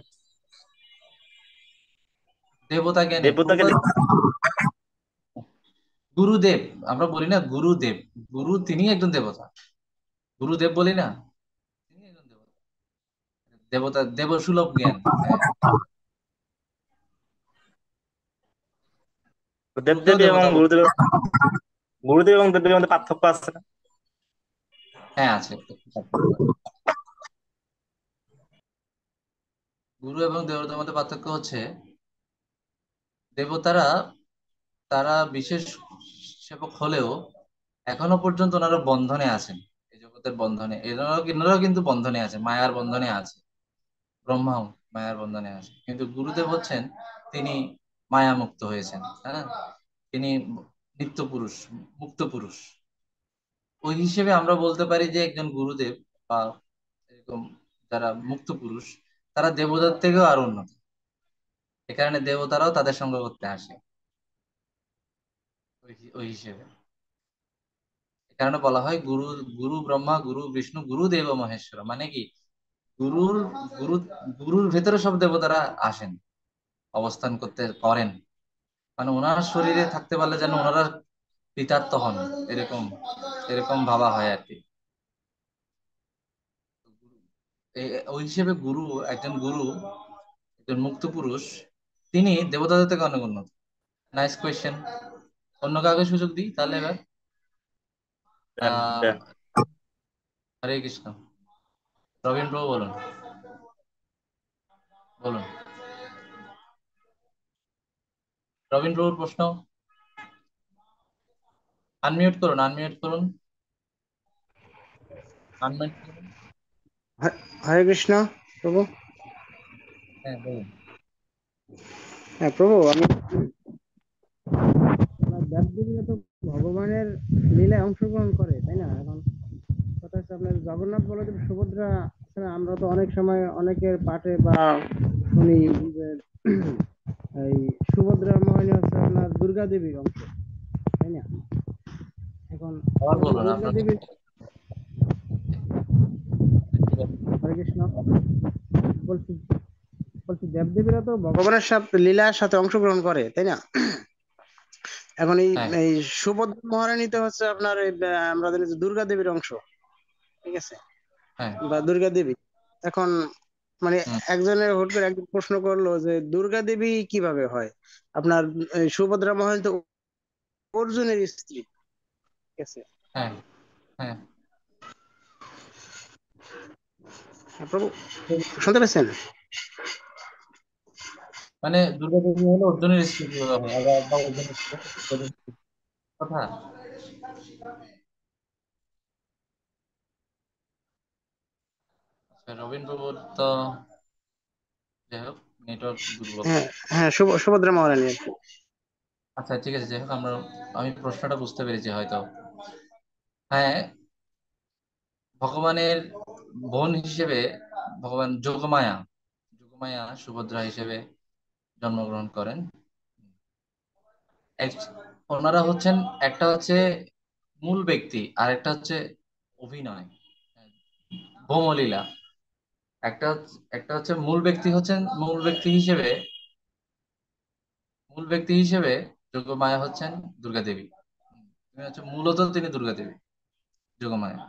দেবতা জ্ঞানে দেবতা কেন? প্রভুপাদ, গুরুদেব, আমরা বলি না গুরুদেব, গুরু তিনি একজন দেবতা। গুরুদেব বলি না, তিনি একজন দেবতা। দেবতা দেবসুলভ জ্ঞান, হ্যাঁ। গুরুকেও দেবদেবী এবং দেবতা বলে। গুরুদেব, গুরুদেব এবং দেবদেবীর মধ্যে পার্থক্য আছে না? হ্যাঁ আছে, একটু পার্থক্য আছে। গুরু এবং দেবতার মধ্যে পার্থক্য হচ্ছে দেবতারা, তারা বিশেষ সেবক হলেও এখনো পর্যন্ত ওনারা বন্ধনে আছেন। এই জগতের বন্ধনে এনারাও কিন্তু বন্ধনে আছে, মায়ার বন্ধনে আছে। ব্রহ্মাও মায়ার বন্ধনে আছে, কিন্তু গুরুদেব হচ্ছেন, তিনি মায়া মুক্ত হয়েছেন, হ্যাঁ। তিনি নিত্য পুরুষ, মুক্ত পুরুষ। ওই হিসেবে আমরা বলতে পারি যে একজন গুরুদেব বা এরকম যারা মুক্ত পুরুষ, তারা দেবতার থেকেও আরো উন্নত। এ কারণে দেবতারাও তাদের সঙ্গ করতে আসে ওই হিসেবে। এ কারণে বলা হয় গুরু, গুরু ব্রহ্মা, গুরু বিষ্ণু, গুরু দেব মহেশ্বর। মানে কি, গুরুর, গুরু, গুরুর ভেতরে সব দেবতারা আসেন, অবস্থান করতে করেন। মানে ওনার শরীরে থাকতে পারলে যেন ওনারা কৃতার্থ হন, এরকম, এরকম ভাবা হয় আর কি। ওই হিসেবে গুরু, একজন গুরু, একজন মুক্ত পুরুষ, তিনি দেবতাদের থেকে অনেক উন্নত। Nice question. অন্য কাউকে সুযোগ দিই তাহলে এবার। দেন, আহ দেন। হরে কৃষ্ণ। রবীন প্রভু বলুন, বলুন। রবীন প্রভুর প্রশ্ন। আনমিউট করুন, আনমিউট করুন, আনমিউট করুন। হরে কৃষ্ণ প্রভু। হ্যাঁ বলুন। হ্যাঁ প্রভু, আমি আপনার দেবদেবীরা তো ভগবানের লীলায় অংশগ্রহণ করে, তাই না? এখন কথা হচ্ছে আপনার জগন্নাথ বলদেব সুভদ্রা ছাড়া আমরা তো অনেক সময় অনেকের পাঠে বা শুনি যে এই সুভদ্রা মোহিনী হচ্ছে আপনার দুর্গা দেবীর অংশ, তাই না? এখন আবার যখন বলুন দুর্গা আপনার। দেবীর, হরে কৃষ্ণ, বলছি বলছি দেবদেবীরা তো ভগবানের সাথে লীলার সাথে অংশগ্রহণ করে, তাই না? এখন এই হ্যাঁ, এই সুভদ্রা মহারানী তো হচ্ছে আপনার এই আমরা জানি যে দুর্গা দেবীর অংশ, ঠিক আছে, হ্যাঁ। বা দুর্গা দেবী। এখন মানে হুম। একজনের হুট করে একজন প্রশ্ন করলো যে দুর্গা দেবী কিভাবে হয় আপনার, এই সুভদ্রা মহারানী তো অর্জুনের স্ত্রী, ঠিক আছে। হ্যাঁ, হ্যাঁ। হ্যাঁ, প্রভু শুনতে পাচ্ছেন? মানে দুর্গা দেবী হলো অর্জুনের স্ত্রী কিভাবে হয়? বা অর্জুনের স্ত্রী দেবীর কথা। আচ্ছা, রবীন প্রভুর তো যাই হোক, নেটওয়ার্ক দুর্বল। হ্যাঁ হ্যাঁ, সুভদ্রা মহারানী আর কি। আচ্ছা ঠিক আছে, যাই হোক আমি প্রশ্নটা বুঝতে পেরেছি হয়তো। হ্যাঁ, ভগবানের বোন হিসেবে ভগবান যোগমায়া, যোগমায়া সুভদ্রা হিসেবে জন্মগ্রহণ করেন। ওনারা হচ্ছেন, একটা হচ্ছে মূল ব্যক্তি আর একটা হচ্ছে অভিনয়, ভৌমলীলা। একটা হচ্ছে মূল ব্যক্তি হিসেবে যোগমায়া হচ্ছেন দুর্গা দেবী। মূলত তিনি দুর্গা দেবী, যোগমায়া।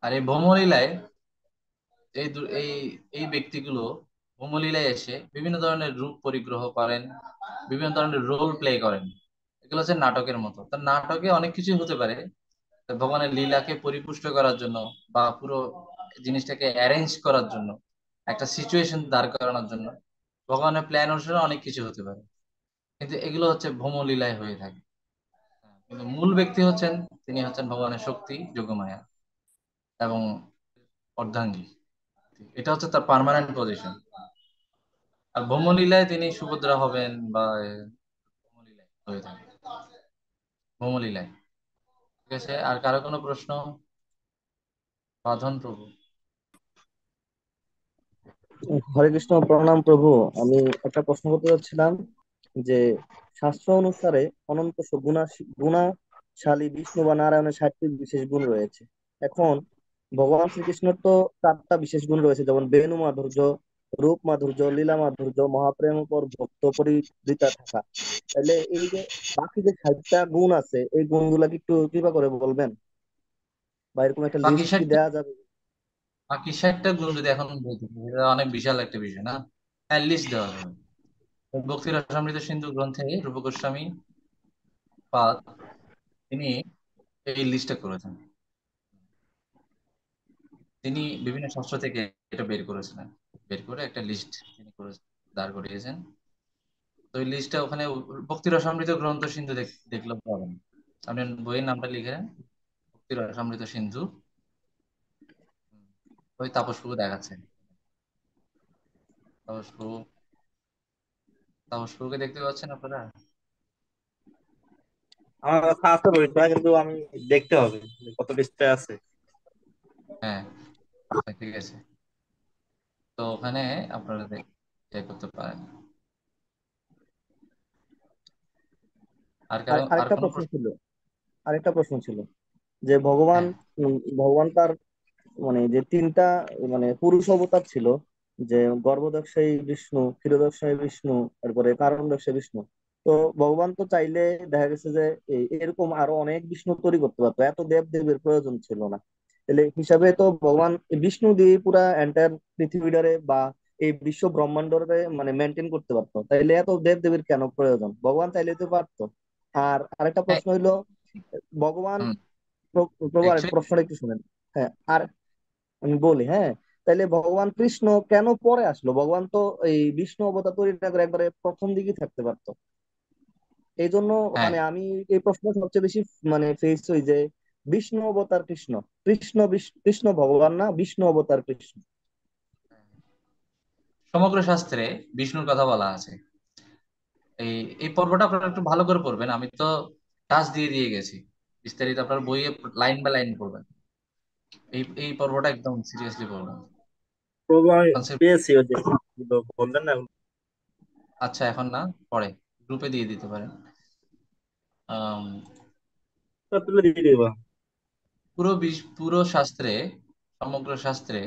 আর এই ভৌমলীলায় এই দু- এই এই ব্যক্তিগুলো ভৌমলীলায় এসে বিভিন্ন ধরনের রূপ পরিগ্রহ করেন, বিভিন্ন ধরনের রোল প্লে করেন। এগুলো হচ্ছে নাটকের মতো। তার নাটকে অনেক কিছুই হতে পারে। তো ভগবানের লীলাকে পরিপুষ্ট করার জন্য বা পুরো জিনিসটাকে অ্যারেঞ্জ করার জন্য, একটা সিচুয়েশন দাঁড় করানোর জন্য ভগবানের প্ল্যান অনুসারে অনেক কিছু হতে পারে, কিন্তু এগুলো হচ্ছে ভৌমলীলায় হয়ে থাকে। কিন্তু মূল ব্যক্তি হচ্ছেন, তিনি হচ্ছেন ভগবানের শক্তি যোগমায়া এবং অর্ধাঙ্গী। এটা হচ্ছে তার পার্মানেন্ট পজিশন। আর ভৌমলীলায় তিনি সুভদ্রা হবেন বা ভৌমলীলায় হয়ে থাকে, ভৌমলীলায়। ঠিক আছে, আর কারো কোনো প্রশ্ন? বাঁধন প্রভু। হরে কৃষ্ণ, প্রণাম প্রভু। আমি একটা প্রশ্ন করতে চাচ্ছিলাম যে শাস্ত্র অনুসারে অনন্ত গুণাশালী বিষ্ণু বা নারায়ণের 60টি বিশেষ গুণ রয়েছে। এখন ভগবান শ্রীকৃষ্ণের তো 4টা বিশেষ গুণ রয়েছে, যেমন বেণু মাধুর্য, রূপ মাধুর্য, লীলা মাধুর্য, মহাপ্রেম পর ভক্ত পরিহৃতা থাকা। তাহলে এই যে বাকি যে 60টা গুণ আছে, এই গুণগুলা কি একটু কৃপা করে বলবেন, বা এরকম একটা বাকি লিস্ট কি 60টা দেওয়া যাবে? বাকি 60টা গুণ যদি এখন বলতে চাই, এটা অনেক বিশাল একটা বিষয় না। হ্যাঁ, লিস্ট দেওয়া যাবে। ভক্তি রসামৃত সিন্ধু গ্রন্থে রূপ গোস্বামী পাদ তিনি এই লিস্টটা করেছেন। তিনি বিভিন্ন শাস্ত্র থেকে এটা বের করেছিলেন, বের করে একটা লিস্ট তিনি করে দাঁড় করিয়েছেন। তো ওই লিস্টটা ওখানে ভক্তি রসামৃত গ্রন্থ সিন্ধু দেখলেও পাবেন। আপনি বইয়ের নামটা লিখে নেন, ভক্তি রসামৃত সিন্ধু। ওই তাপস প্রভু দেখাচ্ছে, তাপস প্রভু, তাপস প্রভুকে দেখতে পাচ্ছেন আপনারা? আমার কাছে আছে বইটা, কিন্তু আমি দেখতে হবে যে কত পৃষ্ঠায় আছে। হ্যাঁ, আচ্ছা ঠিক আছে। তো ওখানে আপনারা ইয়ে করতে পারেন। আর আর আরেকটা কোনো প্রশ্ন প্রশ্ন? ছিল আরেকটা প্রশ্ন ছিল যে ভগবান, হ্যাঁ, ভগবান তার মানে যে 3টা মানে পুরুষ অবতার ছিল, যে গর্ভদক্ষায়ী বিষ্ণু, ক্ষীরোদক্ষায়ী বিষ্ণু, তারপরে কারণদক্ষায়ী বিষ্ণু। তো ভগবান তো চাইলে দেখা গেছে যে এরকম আরো অনেক বিষ্ণু তৈরি করতে পারতো, এত দেব দেবীর প্রয়োজন ছিল না। তাহলে হিসাবে তো ভগবান এই বিষ্ণু দিয়ে পুরা এন্টায়ার পৃথিবীটারে বা এই বিশ্ব ব্রহ্মাণ্ডরে মানে মেনটেন করতে পারতো, তাইলে এত দেব দেবীর কেন প্রয়োজন? ভগবান চাইলে তো পারতো। আর আরেকটা হ্যাঁ। প্রশ্ন হইলো, ভগবান হুম। প্রভু আর অ্যাকচুয়ালি প্রশ্নটা একটু শুনেন। হ্যাঁ, আর আমি বলি, হ্যাঁ, তাইলে ভগবান কৃষ্ণ কেন পরে আসলো? ভগবান তো এই বিষ্ণু অবতার তৈরি না করে একবারে প্রথম দিকে থাকতে পারতো। এই জন্য হ্যাঁ, মানে আমি এই প্রশ্নটা সবচেয়ে বেশি মানে ফেস হই যে বিষ্ণু অবতার কৃষ্ণ, কৃষ্ণ ভগবান না, বিষ্ণু অবতার কৃষ্ণ। সমগ্র শাস্ত্রে বিষ্ণুর কথা বলা আছে। এই এই পর্বটা আপনারা একটু ভালো করে পড়বেন, আমি তো টাচ দিয়ে দিয়ে গেছি। বিস্তারিত আপনার বইয়ে লাইন বাই লাইন পড়বেন। এই পর্বটা একদম সিরিয়াসলি পড়বেন। প্রভু আমি কনসেপ্ট। পেয়েছি ওই যে বললেন না। আচ্ছা, এখন না, পরে গ্রুপে দিয়ে দিতে পারেন। আম, তুলে দিয়ে দিবা। পুরো শাস্ত্রে, সমগ্র শাস্ত্রে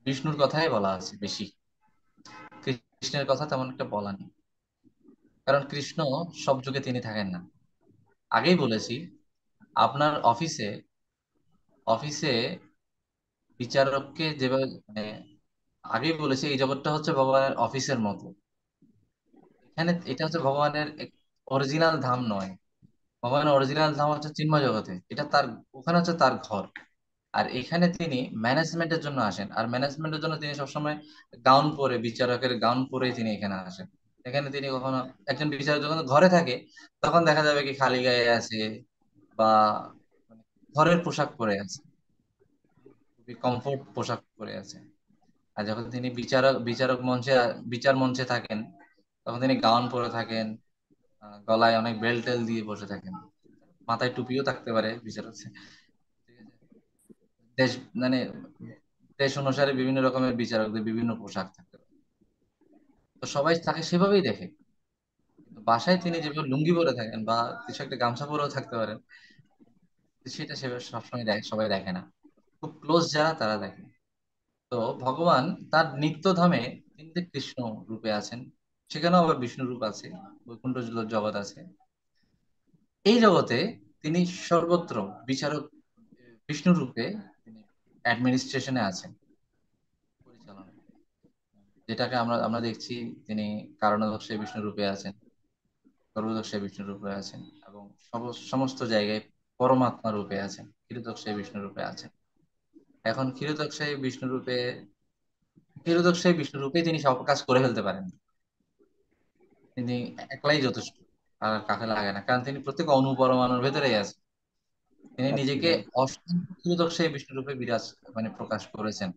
বিষ্ণুর কথাই বলা আছে বেশি। কৃষ্ণের কথা তেমন একটা বলা নেই, কারণ কৃষ্ণ সব যুগে তিনি থাকেন না। আগেই বলেছি, আপনার অফিসে অফিসে বিচারককে যেভাবে মানে, আগেই বলেছি এই জগৎটা হচ্ছে ভগবানের অফিসের মতো। এখানে এটা হচ্ছে ভগবানের অরিজিনাল ধাম নয়। ভগবানের অরিজিনাল ধাম হচ্ছে চিন্ময় জগতে, এটা তার, ওখানে হচ্ছে তার ঘর। আর এখানে তিনি ম্যানেজমেন্টের জন্য আসেন, আর ম্যানেজমেন্টের জন্য তিনি সবসময় গাউন পরে, বিচারকের গাউন পরেই তিনি এখানে আসেন। এখানে তিনি কখনো, একজন বিচারক যখন ঘরে থাকে তখন দেখা যাবে কি খালি গায়ে আছে বা মানে ঘরের পোশাক পরে আছে, খুবই কমফোর্ট পোশাক পরে আছে। আর যখন তিনি বিচারক মঞ্চে বিচার মঞ্চে থাকেন, তখন তিনি গাউন পরে থাকেন, গলায় অনেক বেল্ট টেল দিয়ে বসে থাকেন, মাথায় টুপিও থাকতে পারে বিচারক। ঠিক আছে। দেশ মানে দেশ অনুসারে বিভিন্ন রকমের বিচারকদের বিভিন্ন পোশাক থাকতে পারে, তো সবাই তাকে সেভাবেই দেখে। কিন্তু বাসায় তিনি যেভাবে লুঙ্গি পরে থাকেন বা কিছু একটা গামছা পরেও থাকতে পারেন, সেটা সেভাবে সবসময় দেখে, সবাই দেখে না, খুব ক্লোজ যারা তারা দেখে। তো ভগবান তার নিত্যধামে তিনি যে কৃষ্ণ রূপে আছেন, সেখানেও আবার বিষ্ণু রূপ আছে, বৈকুণ্ঠ জগৎ আছে। এই জগতে তিনি সর্বত্র বিচারক বিষ্ণু রূপে তিনি অ্যাডমিনিস্ট্রেশনে আছেন, পরিচালনা, যেটাকে আমরা আমরা দেখছি। তিনি কারণদর্শে বিষ্ণু রূপে আছেন, সর্বদর্শে বিষ্ণু রূপে আছেন, এবং সমস্ত জায়গায় পরমাত্মা রূপে আছেন, ক্ষীরোদক্ষে বিষ্ণু রূপে আছেন। এখন ক্ষীরোদক্ষে বিষ্ণু রূপে তিনি সব কাজ করে ফেলতে পারেন, তিনি একলাই যথেষ্ট, আর কাকে লাগে না, কারণ তিনি প্রত্যেক অনুপরমাণুর ভেতরেই আছেন। তিনি নিজেকে আচ্ছা। অসংখ্য ক্ষীরোদক্ষে বিষ্ণু রূপে প্রকাশ করেছেন।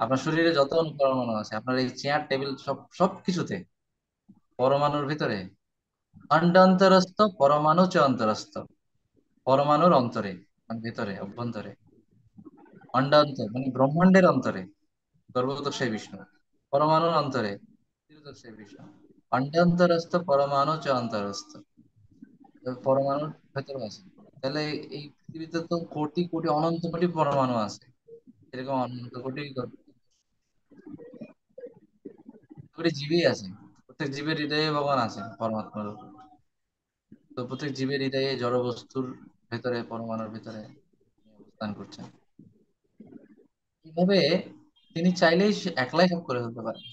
আপনার শরীরে যত অনুপরমাণু আছে, আপনার এই চেয়ার টেবিল সবকিছুতে, পরমাণুর ভিতরে, অন্তরস্থ পরমাণু চ অন্তরস্থ, পরমাণুর অন্তরে, মানে ভেতরে, অভ্যন্তরে, অন্ডান্তর মানে ব্রহ্মাণ্ডের অন্তরে গর্ভদক্ষায় বিষ্ণু, পরমাণুর অন্তরে ক্ষীরোদক্ষায় বিষ্ণু, অন্ডান্তরস্থ পরমাণু চ অন্তরস্থ, পরমাণুর ভেতরে আছে। তাহলে এই পৃথিবীতে তো কোটি কোটি অনন্ত কোটি পরমাণু আছে, এরকম অনন্ত কোটি কোটি জীবই আছে। প্রত্যেক জীবের হৃদয়ে ভগবান আছেন, পরমাত্মার রূপে। তো প্রত্যেক জীবের হৃদয়ে জড় বস্তুর ভেতরে, পরমাণুর ভেতরে তিনি অবস্থান করছেন। এইভাবে তিনি চাইলেই একলাই সব করে ফেলতে পারেন।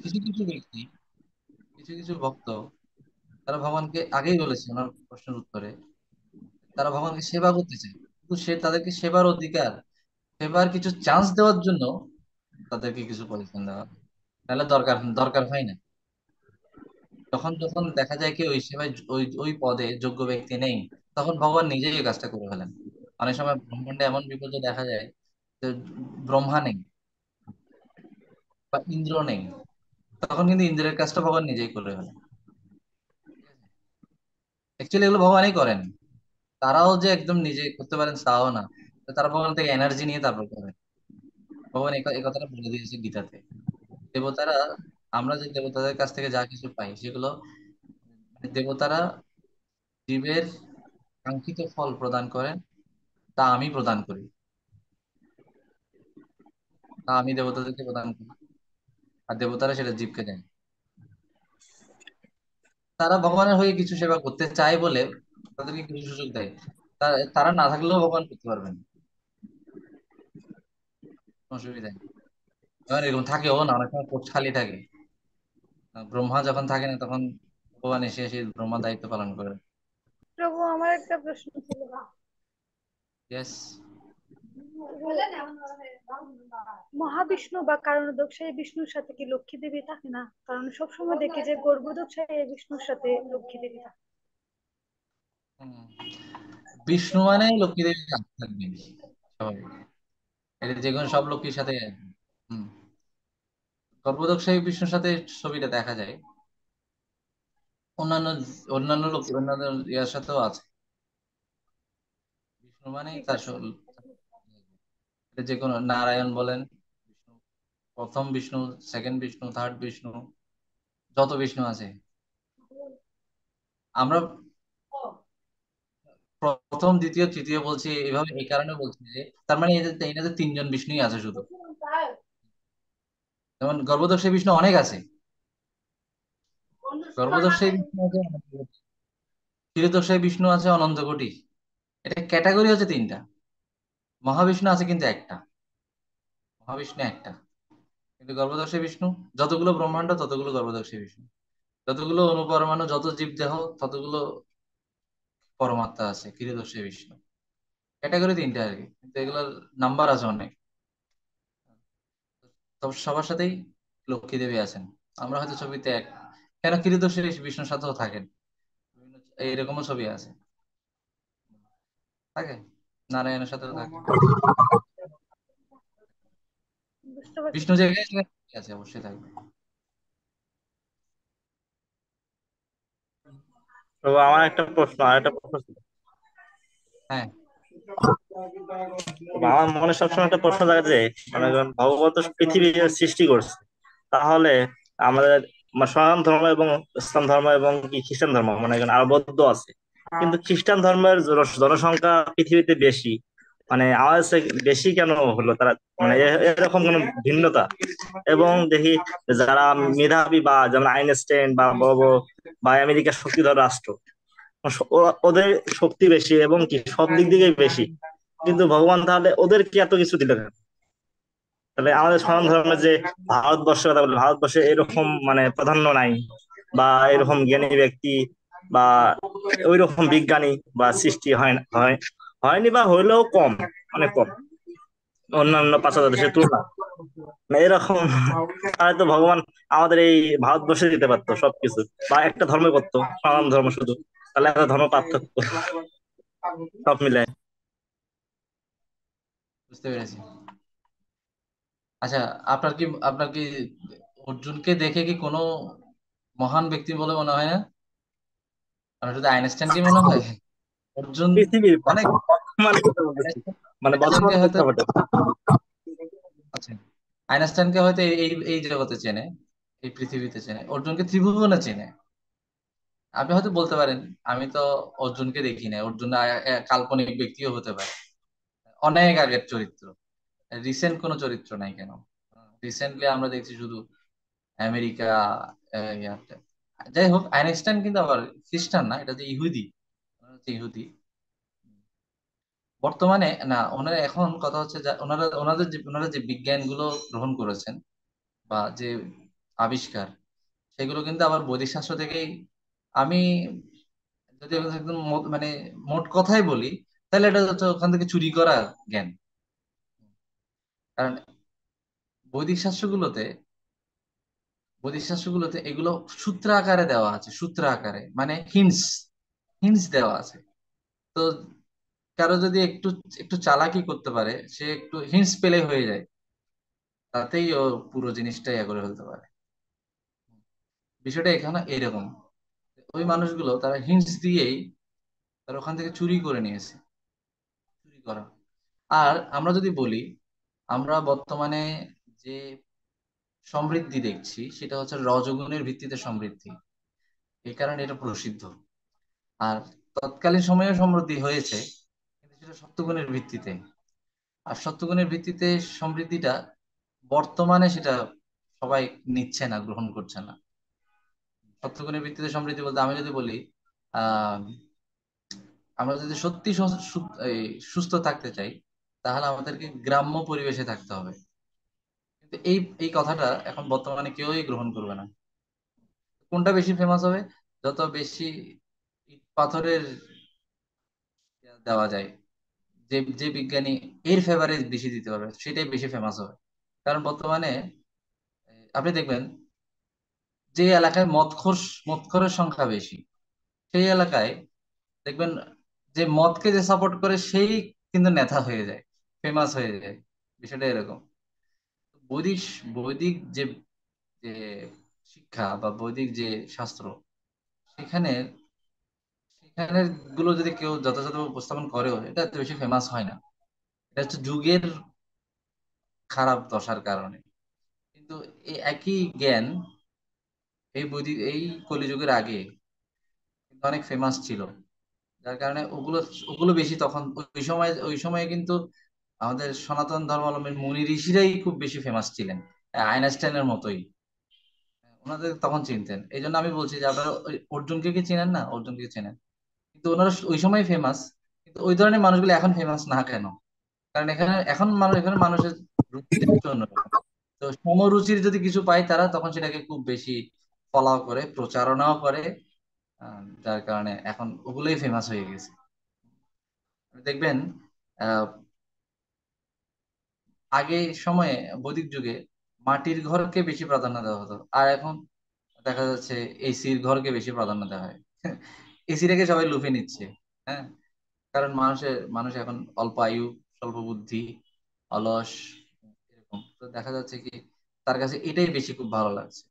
কিছু কিছু ব্যক্তি, কিছু কিছু ভক্ত, তারা ভগবানকে আগেই বলেছে ওনার প্রশ্নের উত্তরে, তারা ভগবানকে সেবা করতে চায়, কিন্তু তাদেরকে সেবার অধিকার, সেবার কিছু চান্স দেওয়ার জন্য তাদেরকে কিছু পজিশন দেওয়া হয়। তাহলে দরকার দরকার হয় না। যখন যখন দেখা যায় কি ওই সেবায় ওই ওই পদে যোগ্য ব্যক্তি নেই, তখন ভগবান নিজেই এই কাজটা করে ফেলেন। অনেক সময় ব্রহ্মাণ্ডে এমন বিপর্যয় দেখা যায় যে ব্রহ্মা নেই বা ইন্দ্র নেই, তখন কিন্তু ইন্দ্রের কাজটা ভগবান নিজেই করে ফেলেন। অ্যাকচুয়ালি এগুলো ভগবানই করেন, তারাও যে একদম নিজে করতে পারেন তাও না, তো তারা ভগবান থেকে এনার্জি নিয়ে তারপর করেন। ভগবান এই কথাটা বলে দিয়েছে গীতাতে। দেবতারা, আমরা যে দেবতাদের কাছ থেকে যা কিছু পাই সেগুলো, মানে দেবতারা জীবের কাঙ্ক্ষিত ফল প্রদান করেন, তা আমি প্রদান করি, তা আমি দেবতাদেরকে প্রদান করি, আর দেবতারা সেটা জীবকে দেন। তারা ভগবানের হয়ে কিছু সেবা করতে চায় বলে তাদেরকে কিছু সুযোগ দেয়, তারা না থাকলেও ভগবান করতে পারবেন, কোনো অসুবিধা নেই। এবার এরকম থাকেও না, অনেক সময় পোস্ট খালি থাকে, ব্রহ্মা যখন থাকে না তখন ভগবান এসে এসে ব্রহ্মা দায়িত্ব পালন করে। প্রভু, আমার একটা প্রশ্ন ছিল। ইয়েস। মহাবিষ্ণু বা কারণদক্ষায় বিষ্ণুর সাথে কি লক্ষ্মী দেবী থাকে না? কারণ সবসময় দেখি যে গর্ভদক্ষায় বিষ্ণুর সাথে লক্ষ্মী দেবী থাকে। বিষ্ণু মানে লক্ষ্মী দেবী থাকবেন স্বাভাবিক, এটা যে কোনো সব লক্ষ্মীর সাথে। হম। গর্ভদক্ষায় বিষ্ণুর সাথে ছবিটা দেখা যায়, অন্যান্য অন্যান্য লক্ষ্মী, অন্যান্য ইয়ার সাথেও আছে। বিষ্ণু মানেই ঠিক তার আছে। এটা যে কোনো নারায়ণ বলেন, বিষ্ণু, প্রথম বিষ্ণু, সেকেন্ড বিষ্ণু, থার্ড বিষ্ণু, যত বিষ্ণু আছে। আমরা প্রথম, দ্বিতীয়, তৃতীয় বলছি এভাবে এই কারণে বলছি যে তার মানে এটাতে তিনজন বিষ্ণুই আছে শুধু। যেমন গর্ভদক্ষায় বিষ্ণু অনেক আছে, গর্ভদক্ষায় বিষ্ণু আছে অনন্ত কোটি, ক্ষীরোদক্ষায় বিষ্ণু আছে অনন্ত কোটি। এটা ক্যাটাগরি হচ্ছে তিনটা, মহাবিষ্ণু আছে কিন্তু একটা, মহাবিষ্ণু একটা, কিন্তু গর্ভদক্ষায় বিষ্ণু, যতগুলো ব্রহ্মাণ্ড ততগুলো গর্ভদক্ষায় বিষ্ণু, যতগুলো অনুপরমাণু, যত জীব দেহ ততগুলো পরমাত্মা আছে ক্ষীরোদক্ষায় বিষ্ণু। ক্যাটাগরি তিনটা আর কি, কিন্তু এগুলোর নাম্বার আছে অনেক। তবে সবার সাথেই লক্ষ্মী দেবী আছেন। আমরা হয়তো ছবিতে এক, কেন ক্ষীরোদক্ষায় বিষ্ণুর সাথেও থাকেন, এইরকমও ছবি আছে, থাকে, নারায়ণের সাথেও থাকে। বুঝতে পারছি। বিষ্ণু জায়গায় সেখানে ঠিক আছে, অবশ্যই থাকবে। তো আমার একটা প্রশ্ন, আর একটা প্রশ্ন ছিল। হ্যাঁ, আমার মনে সবসময় একটা প্রশ্ন থাকে যে মানে যখন ভগবত পৃথিবী সৃষ্টি করছে, তাহলে আমাদের সনাতন ধর্ম এবং ইসলাম ধর্ম এবং কি খ্রিস্টান ধর্ম মানে এখানে আরো বৌদ্ধ আছে, কিন্তু খ্রিস্টান ধর্মের জনসংখ্যা পৃথিবীতে বেশি, মানে আমাদের চেয়ে বেশি কেন হলো তারা, মানে এরকম কোন ভিন্নতা? এবং দেখি যারা মেধাবী বা যেমন আইনস্টাইন বা বড় বড় বা আমেরিকার শক্তিধর রাষ্ট্র, ওদের শক্তি বেশি এবং কি সব দিক দিকেই বেশি, কিন্তু ভগবান তাহলে ওদেরকে এত কিছু দিল কেন? তাহলে আমাদের সনাতন ধর্মের যে ভারতবর্ষের কথা বলে, ভারতবর্ষে এরকম মানে প্রাধান্য নাই, বা এরকম জ্ঞানী ব্যক্তি বা ওই রকম বিজ্ঞানী বা সৃষ্টি হয়নি, বা হইলেও কম, অনেক কম অন্যান্য 5,000 দেশের তুলনায়। মানে এরকম তাহলে তো ভগবান আমাদের এই ভারতবর্ষে দিতে পারতো সবকিছু, বা একটা ধর্ম করতো, সনাতন ধর্ম শুধু, তাহলে একটা ধর্ম পার্থক্য সব মিলে। বুঝতে পেরেছি। আচ্ছা, আপনার কি অর্জুনকে দেখে কি কোনো মহান ব্যক্তি বলে মনে হয় না? আমার শুধু আইনস্টাইনকে মনে হয়। অর্জুন পৃথিবীর অনেক মানে কথা বলতেছি, মানে বর্তমান আইনস্টাইনকে হয়তো, প্রেক্ষাপটে। আচ্ছা, আইনস্টাইনকে হয়তো এই এই এই জগতে চেনে, এই পৃথিবীতে চেনে, অর্জুনকে ত্রিভুবনে চেনে। আপনি হয়তো বলতে পারেন আমি তো অর্জুনকে দেখি না, অর্জুন কাল্পনিক ব্যক্তিও হতে পারে, অনেক আগের চরিত্র, রিসেন্ট কোনো চরিত্র নাই কেন? রিসেন্টলি আমরা দেখছি শুধু আমেরিকা, ইয়াতে। যাই হোক, আইনস্টাইন কিন্তু আবার খ্রিস্টান না, এটা যে ইহুদি, ওনারা হচ্ছে ইহুদি বর্তমানে। না, ওনারা এখন কথা হচ্ছে যে ওনারা যে বিজ্ঞানগুলো গ্রহণ করেছেন বা যে আবিষ্কার, সেগুলো কিন্তু আবার বৈদিক শাস্ত্র থেকেই। আমি যদি একদম মানে মোট কথাই বলি, তাহলে এটা হচ্ছে ওখান থেকে চুরি করা জ্ঞান। কারণ বৈদিক শাস্ত্রগুলোতে বৈদিক শাস্ত্রগুলোতে এগুলো সূত্র আকারে দেওয়া আছে, সূত্র আকারে মানে হিন্টস, হিন্টস দেওয়া আছে। তো কারো যদি একটু একটু চালাকি করতে পারে, সে একটু হিন্টস পেলে হয়ে যায়, তাতেই ও পুরো জিনিসটাই ইয়ে করে ফেলতে পারে। বিষয়টা এখানে এরকম, ওই মানুষগুলো তারা হিন্টস দিয়েই তারা ওখান থেকে চুরি করে নিয়েছে, চুরি করা। আর আমরা যদি বলি, আমরা বর্তমানে যে সমৃদ্ধি দেখছি সেটা হচ্ছে রজগুণের ভিত্তিতে সমৃদ্ধি, এই কারণে এটা প্রসিদ্ধ। আর তৎকালীন সময়ে সমৃদ্ধি হয়েছে, কিন্তু সেটা সত্যগুণের ভিত্তিতে। আর সত্যগুণের ভিত্তিতে সমৃদ্ধিটা বর্তমানে সেটা সবাই নিচ্ছে না, গ্রহণ করছে না। সত্যগুণের ভিত্তিতে সমৃদ্ধি বলতে আমি যদি বলি, আহ আমরা যদি সত্যি এই সুস্থ থাকতে চাই, তাহলে আমাদেরকে গ্রাম্য পরিবেশে থাকতে হবে। কিন্তু এই এই কথাটা এখন বর্তমানে কেউই গ্রহণ করবে না। কোনটা বেশি ফেমাস হবে? যত বেশি ইট পাথরের দেওয়া যায়, যে যে বিজ্ঞানী এর ফেভারে বেশি দিতে পারবে, সেটাই বেশি ফেমাস হবে। কারণ বর্তমানে আপনি দেখবেন, যে এলাকায় মদখোরের সংখ্যা বেশি, সেই এলাকায় দেখবেন যে মদকে যে সাপোর্ট করে সেই কিন্তু নেতা হয়ে যায়, ফেমাস হয়ে যায়। বিষয়টা এরকম। বৈদিক বৈদিক যে যে শিক্ষা বা বৈদিক যে শাস্ত্র, সেখানে সেখানে গুলো যদি কেউ যথাযথ উপস্থাপন করেও, এটা এত বেশি ফেমাস হয় না। এটা হচ্ছে যুগের খারাপ দশার কারণে। কিন্তু এই একই জ্ঞান এই কলিযুগের আগে কিন্তু অনেক ফেমাস ছিল, যার কারণে ওগুলো ওগুলো বেশি তখন ওই সময়ে কিন্তু আমাদের সনাতন ধর্মাবলম্বী মুনি ঋষিরাই খুব বেশি ফেমাস ছিলেন, আইনস্টাইনের মতোই। ওনাদের তখন চিনতেন। এই জন্য আমি বলছি যে আপনারা ওই অর্জুনকে কি চেনেন না? অর্জুনকে চেনেন, কিন্তু ওনারা ওই সময় ফেমাস। কিন্তু ওই ধরনের মানুষগুলো এখন ফেমাস না কেন? কারণ এখানে মানুষের রুচিটা একটু অন্যরকম। তো সমরুচির যদি কিছু পায় তারা, তখন সেটাকে খুব বেশি ফলাও করে, প্রচারণাও করে। যার কারণে এখন ওগুলোই ফেমাস হয়ে গেছে। দেখবেন, আহ আগে সময়ে বৈদিক যুগে মাটির ঘরকে বেশি প্রাধান্য দেওয়া হতো, আর এখন দেখা যাচ্ছে এসির ঘরকে বেশি প্রাধান্য দেওয়া হয়। এসিটাকে সবাই লুফে নিচ্ছে। হ্যাঁ, কারণ মানুষ এখন অল্প আয়ু, স্বল্প বুদ্ধি, অলস, এরকম। তো দেখা যাচ্ছে কি তার কাছে এটাই বেশি খুব ভালো লাগছে।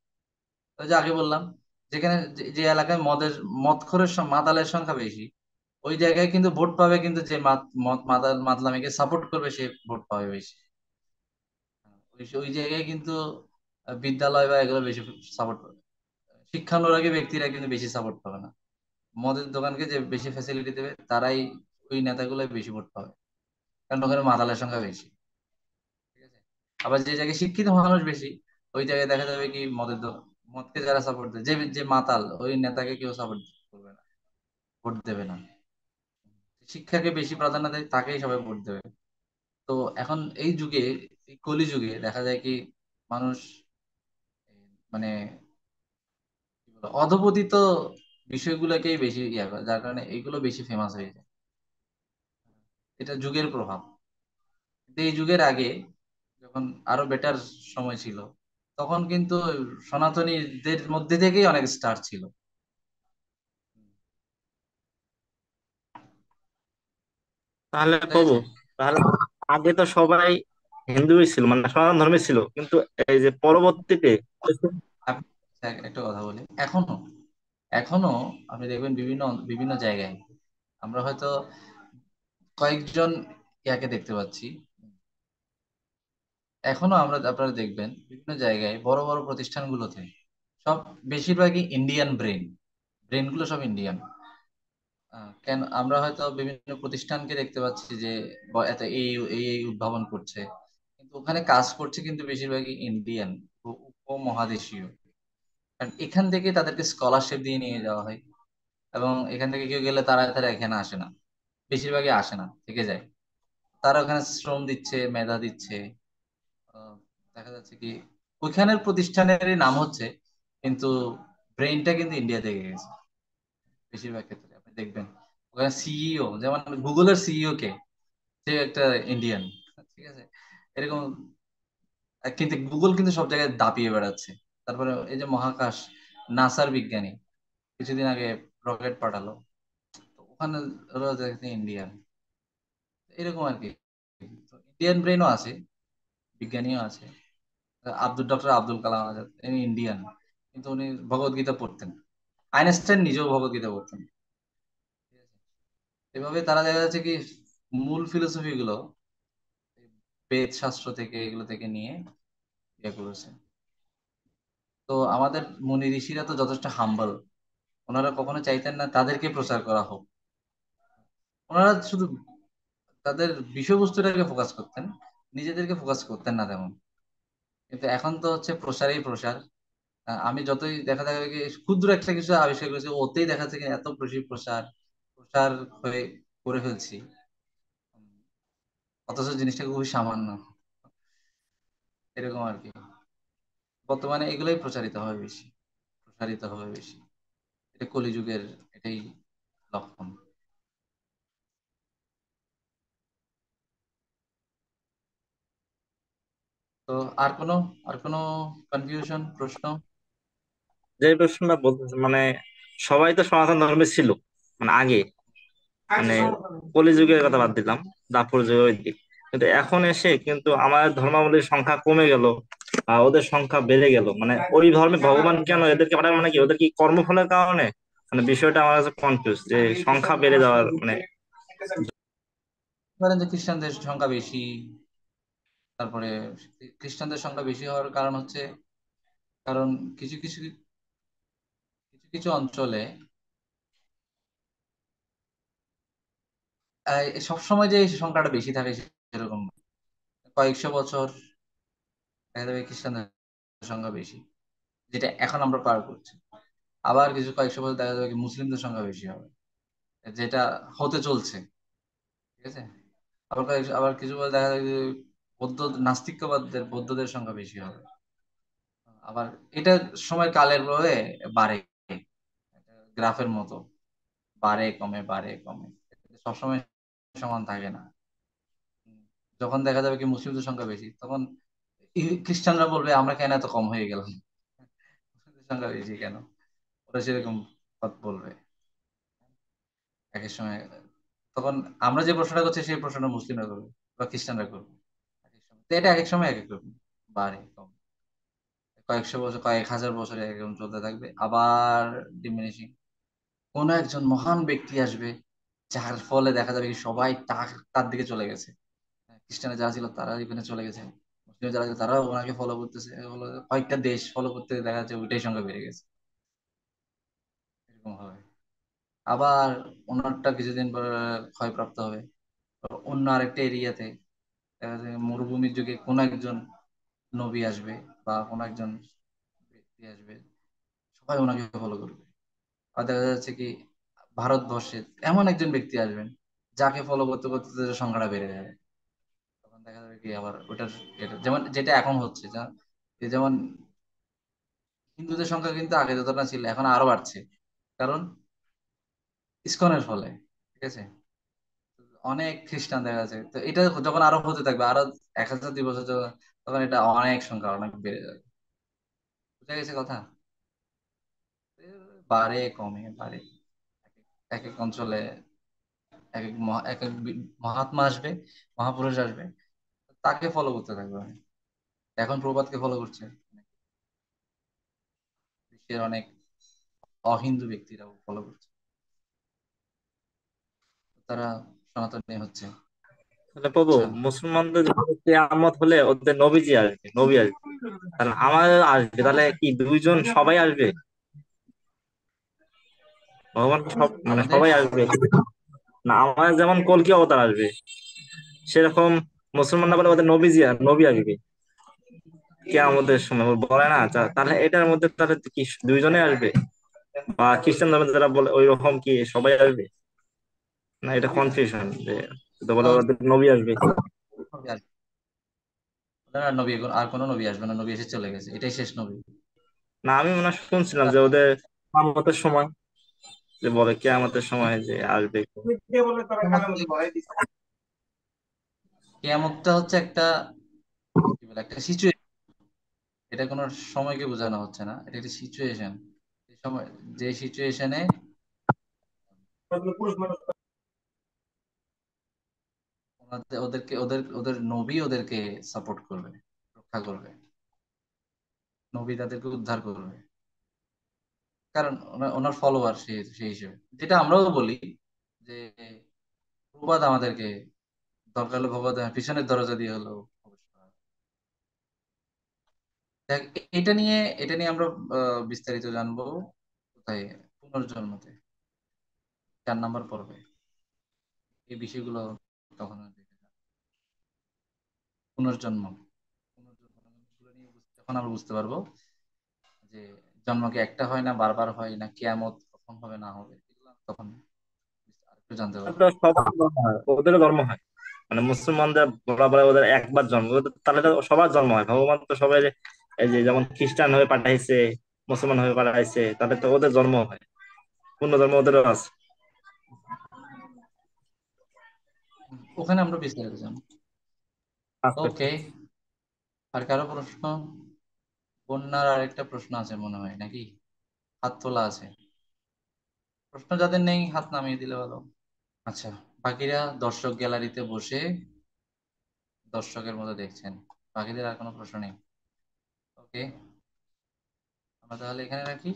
তো যে আগে বললাম, যেখানে যে এলাকায় মদখোরের মাতালের সংখ্যা বেশি, ওই জায়গায় কিন্তু ভোট পাবে, কিন্তু যে মাতলামিকে সাপোর্ট করবে সে ভোট পাবে বেশি। ওই জায়গায় কিন্তু বিদ্যালয় বা এগুলো বেশি সাপোর্ট পাবে, শিক্ষানুরাগী ব্যক্তিরা কিন্তু বেশি সাপোর্ট পাবে না। মদের দোকানকে যে বেশি ফ্যাসিলিটি দেবে তারাই, ওই নেতাগুলো বেশি ভোট পাবে, কারণ ওখানে মাতালের সংখ্যা বেশি। ঠিক আছে। আবার যে জায়গায় শিক্ষিত মানুষ বেশি, ওই জায়গায় দেখা যাবে কি মদকে যারা সাপোর্ট দেয়, যে যে মাতাল ওই নেতাকে কেউ সাপোর্ট করবে না, ভোট দেবে না। শিক্ষাকে বেশি প্রাধান্য দেয়, তাকেই সবাই ভোট দেবে। তো এখন এই যুগে, এই কলি যুগে দেখা যায় কি মানুষ মানে কি বলে, অধপতিত বিষয়গুলোকেই বেশি ইয়া করে, যার কারণে এইগুলো বেশি ফেমাস হয়ে যায়। এটা যুগের প্রভাব। কিন্তু এই যুগের আগে যখন আরো বেটার সময় ছিল, তখন কিন্তু সনাতনীদের মধ্যে থেকেই অনেক স্টার ছিল। তাহলে বুঝা প্রভু, গেছে? তাহলে আগে তো সবাই হিন্দুই ছিল, মানে সনাতন ধর্মে ছিল, কিন্তু এই যে পরবর্তীতে আপনি একটা কথা বলি, এখনো এখনো আপনি দেখবেন বিভিন্ন বিভিন্ন জায়গায় আমরা হয়তো কয়েকজন ইয়াকে দেখতে পাচ্ছি। এখনো আপনারা দেখবেন বিভিন্ন জায়গায় বড় বড় প্রতিষ্ঠানগুলোতে সব বেশিরভাগই ইন্ডিয়ান ব্রেন গুলো সব ইন্ডিয়ান। কেন আমরা হয়তো বিভিন্ন প্রতিষ্ঠানকে দেখতে পাচ্ছি যে এত এই এই এই উদ্ভাবন করছে, কিন্তু ওখানে কাজ করছে কিন্তু বেশিরভাগই ইন্ডিয়ান, উপমহাদেশীয়। কারণ এখান থেকে তাদেরকে স্কলারশিপ দিয়ে নিয়ে যাওয়া হয়, এবং এখান থেকে কেউ গেলে তারা তারা এখানে আসে না, বেশিরভাগই আসে না, থেকে যায়। তারা ওখানে শ্রম দিচ্ছে, মেধা দিচ্ছে। আহ, দেখা যাচ্ছে কি ওইখানের প্রতিষ্ঠানেরই নাম হচ্ছে, কিন্তু ব্রেইনটা কিন্তু ইন্ডিয়া থেকে গেছে। বেশিরভাগ ক্ষেত্রে আপনি দেখবেন ওখানে সিইও, যেমন গুগলের সিইও কে, সে একটা ইন্ডিয়ান। ঠিক আছে। এরকম। কিন্তু গুগল কিন্তু সব জায়গায় দাপিয়ে বেড়াচ্ছে। তারপরে এই যে মহাকাশ, নাসার বিজ্ঞানী কিছুদিন আগে রকেট পাঠালো, তো ওখানে ওরা দেখছে ইন্ডিয়ান। এরকম আর কি। ইন্ডিয়ান ব্রেনও আছে, বিজ্ঞানীও আছে। ডক্টর আব্দুল কালাম আজাদ ইনি ইন্ডিয়ান, কিন্তু উনি ভগবত গীতা পড়তেন। আইনস্টাইন নিজেও ভগবত গীতা পড়তেন। ঠিক আছে? এভাবে তারা দেখা যাচ্ছে কি মূল ফিলোসফি গুলো বেদ শাস্ত্র থেকে, এগুলো থেকে নিয়ে ইয়ে করেছে। তো আমাদের মুনি ঋষিরা তো যথেষ্ট হাম্বল, ওনারা কখনো চাইতেন না তাদেরকে প্রচার করা হোক। ওনারা শুধু তাদের বিষয়বস্তুটাকে ফোকাস করতেন, নিজেদেরকে ফোকাস করতেন না তেমন। কিন্তু এখন তো হচ্ছে প্রসারেই প্রসার। আমি যতই দেখা কি ক্ষুদ্র একটা কিছু আবিষ্কার করেছি, ওতেই দেখা যাচ্ছে কি এত প্রসার প্রসার হয়ে করে ফেলছি। উম, অথচ জিনিসটা খুবই সামান্য, এরকম আর কি। বর্তমানে এগুলোই প্রচারিত হবে বেশি, প্রসারিত হবে বেশি। এটা কলিযুগের এটাই লক্ষণ। তো আর কোনো কনফিউশন, প্রশ্ন? যে প্রশ্নটা বলতেছে, মানে সবাই তো সনাতন ধর্মে ছিল, মানে আগে, মানে কলিযুগের কথা বাদ দিলাম, দাপর যুগে ওই দিক, কিন্তু এখন এসে কিন্তু আমাদের ধর্মাবলীর সংখ্যা কমে গেল, ওদের সংখ্যা বেড়ে গেল, মানে ওই ধর্মে ভগবান কেন এদেরকে পাঠায়, মানে কি ওদের কি কর্মফলের কারণে? মানে বিষয়টা আমার কাছে কনফিউজ, যে সংখ্যা বেড়ে যাওয়ার মানে। ধরেন যে খ্রিস্টানদের সংখ্যা বেশি, তারপরে খ্রিস্টানদের সংখ্যা বেশি হওয়ার কারণ হচ্ছে, কারণ কিছু কিছু কিছু কিছু অঞ্চলে সবসময় যে এই সংখ্যাটা বেশি থাকে সেরকম না। কয়েকশো বছর দেখা যাবে খ্রিস্টানদের সংখ্যা বেশি, যেটা এখন আমরা পার করছি। আবার কিছু কয়েকশো বছর দেখা যাবে কি মুসলিমদের সংখ্যা বেশি হবে, যেটা হতে চলছে। ঠিক আছে। আবার কিছু বছর দেখা যাবে যে বৌদ্ধ বৌদ্ধদের সংখ্যা বেশি হবে। আবার এটা সময় কালের প্রভাবে বাড়ে, গ্রাফের মতো বাড়ে কমে বাড়ে কমে, সবসময় সমান থাকে না। যখন দেখা যাবে কি মুসলিমদের সংখ্যা বেশি, তখন খ্রিস্টানরা বলবে আমরা কেন এত কম হয়ে গেলাম, মুসলিমদের সংখ্যা বেশি কেন, ওরা সেরকম কথা বলবে এক এক সময়। তখন আমরা যে প্রশ্নটা করছি সেই প্রশ্নটা মুসলিমরা করবে বা খ্রিস্টানরা করবে এক এক সময়। তো এটা এক এক সময় এক এক রকম। বাড়ে কমে, কয়েকশো বছর কয়েক হাজার বছরে এরকম চলতে থাকবে, আবার ডিমিনিশিং। কোন একজন মহান ব্যক্তি আসবে যার ফলে দেখা যাবে কি সবাই তার দিকে চলে গেছে। খ্রিস্টানে যারা ছিল তারা এখানে চলে গেছে, মুসলিম যারা ছিল তারাও ওনাকে ফলো করতেছে, কয়েকটা দেশ ফলো করতে দেখা যাচ্ছে ওইটাই সংখ্যা বেড়ে গেছে। এরকম হবে। আবার ওনারটা কিছুদিন পর ক্ষয়প্রাপ্ত হবে, অন্য আরেকটা এরিয়াতে দেখা যাচ্ছে মরুভূমির যুগে কোন একজন নবী আসবে বা কোন একজন ব্যক্তি আসবে, সবাই ওনাকে ফলো করবে। আর দেখা যাচ্ছে কি ভারতবর্ষে এমন একজন ব্যক্তি আসবেন যাকে ফলো করতে করতে তাদের সংখ্যাটা বেড়ে যাবে। তখন দেখা যাবে কি আবার ওটার যেমন যেটা এখন হচ্ছে যেমন হিন্দুদের সংখ্যা কিন্তু আগে যতটা ছিল এখন আরো বাড়ছে, কারণ ইসকনের ফলে। ঠিক আছে, অনেক খ্রিস্টান দেখা যাচ্ছে, তো এটা যখন আরো হতে থাকবে আরো 1000 2 বছর তখন এটা অনেক সংখ্যা অনেক বেড়ে যাবে। বুঝা গেছে কথা? বাড়ে কমে বাড়ে, এক এক অঞ্চলে এক এক মহাত্মা আসবে, মহাপুরুষ আসবে, তাকে ফলো করতে থাকবে আমি। এখন প্রবাদকে ফলো করছে বিশ্বের অনেক অহিন্দু ব্যক্তিরাও ফলো করছে, তারা সনাতনী হচ্ছে। তাহলে প্রভু, আচ্ছা, মুসলমানদের কিয়ামত হলে ওদের নবীজি আসবে, নবী আসবে, তাহলে আমাদের আসবে, তাহলে কি দুইজন সবাই আসবে? ভগবান কি সব মানে আমাদের সবাই আসবে না? আমাদের যেমন কল্কি অবতার আসবে, সেরকম মুসলমানরা বলে ওদের নবীজি নবী আসবে কিয়ামতের সময়, ও বলে না? তাহলে এটার মধ্যে তাহলে কি দুইজনে আসবে? বা খ্রিস্টান ধর্মে যারা বলে ওই রকম কি সবাই আসবে? না, এটা কনফিউশন যে তো বলে ওদের নবী আসবে। নবী আসবে। ওদের আর নবী আর কোনো নবী আসবে না, নবী এসে চলে গেছে, এটাই শেষ নবী। না, আমি মনে হয় শুনছিলাম যে ওদের কিয়ামতের সময়, যে বলে কিয়ামতের সময় যে আসবে। কিয়ামতটা হচ্ছে একটা কি বলে একটা সিচুয়েশন, এটা কোনো সময়কে বোঝানো হচ্ছে না, এটা একটা সিচুয়েশন। সময়, যে সিচুয়েশনে ওদেরকে ওদের ওদের নবী ওদেরকে সাপোর্ট করবে, রক্ষা করবে, নবী তাদেরকে উদ্ধার করবে, কারণ ওনার ফলোয়ার সেই সেই হিসেবে। যেটা আমরাও বলি যে প্রবাদ আমাদেরকে দরকার হলে ভগবান পিছনের দরজা দিয়ে হলেও প্রবেশ করা। দেখ, এটা নিয়ে আমরা বিস্তারিত জানবো কোথায়, পুনর্জন্মতে 4 নম্বর পর্বে এই বিষয়গুলো তখন আর দেখে যাবে। পুনর্জন্ম, পুনর্জন্মগুলো নিয়ে তখন আমরা বুঝতে পারবো যে জন্ম কি একটা হয় না বারবার হয়, না কিয়ামত কখন হবে না হবে, এগুলো তখন আরেকটু জানতে পারবো। তো সবার ধর্ম হয়, ওদেরও ধর্ম হয়, মানে মুসলমানদের বলা বলে ওদের একবার জন্ম, তাহলে তো সবার জন্ম হয়। ভগবান তো সবাই এই যে যেমন খ্রিস্টান হয়ে পাঠাইছে, মুসলমান হয়ে পাঠাইছে, তাহলে তো ওদের জন্ম হয়, পূর্ণ জন্ম ওদেরও আছে। ওখানে আমরা বিস্তারিত জানবো। আচ্ছা, ওকে, ঠিক আছে। আর কারো প্রশ্ন? বন্যার আরেকটা প্রশ্ন আছে মনে হয় নাকি? হাত তোলা আছে, প্রশ্ন যাদের নেই হাত নামিয়ে দিলে ভালো। আচ্ছা, বাকিরা দর্শক গ্যালারিতে বসে দর্শকের মতো দেখছেন, বাকিদের আর কোনো প্রশ্ন নেই। ওকে, আমরা তাহলে এখানে রাখি।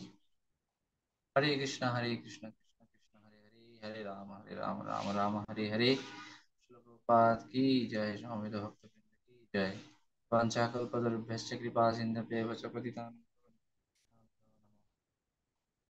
হরে কৃষ্ণ হরে কৃষ্ণ কৃষ্ণ কৃষ্ণ হরে হরে, হরে রাম রাম রাম হরে হরে। শিল প্রভুপাদ কি জয়, সমবেত ভক্তবৃন্দ কি জয়। वाञ्छाकल्पतरुभ्यश्च कृपा सिन्धुभ्येव च पतितानां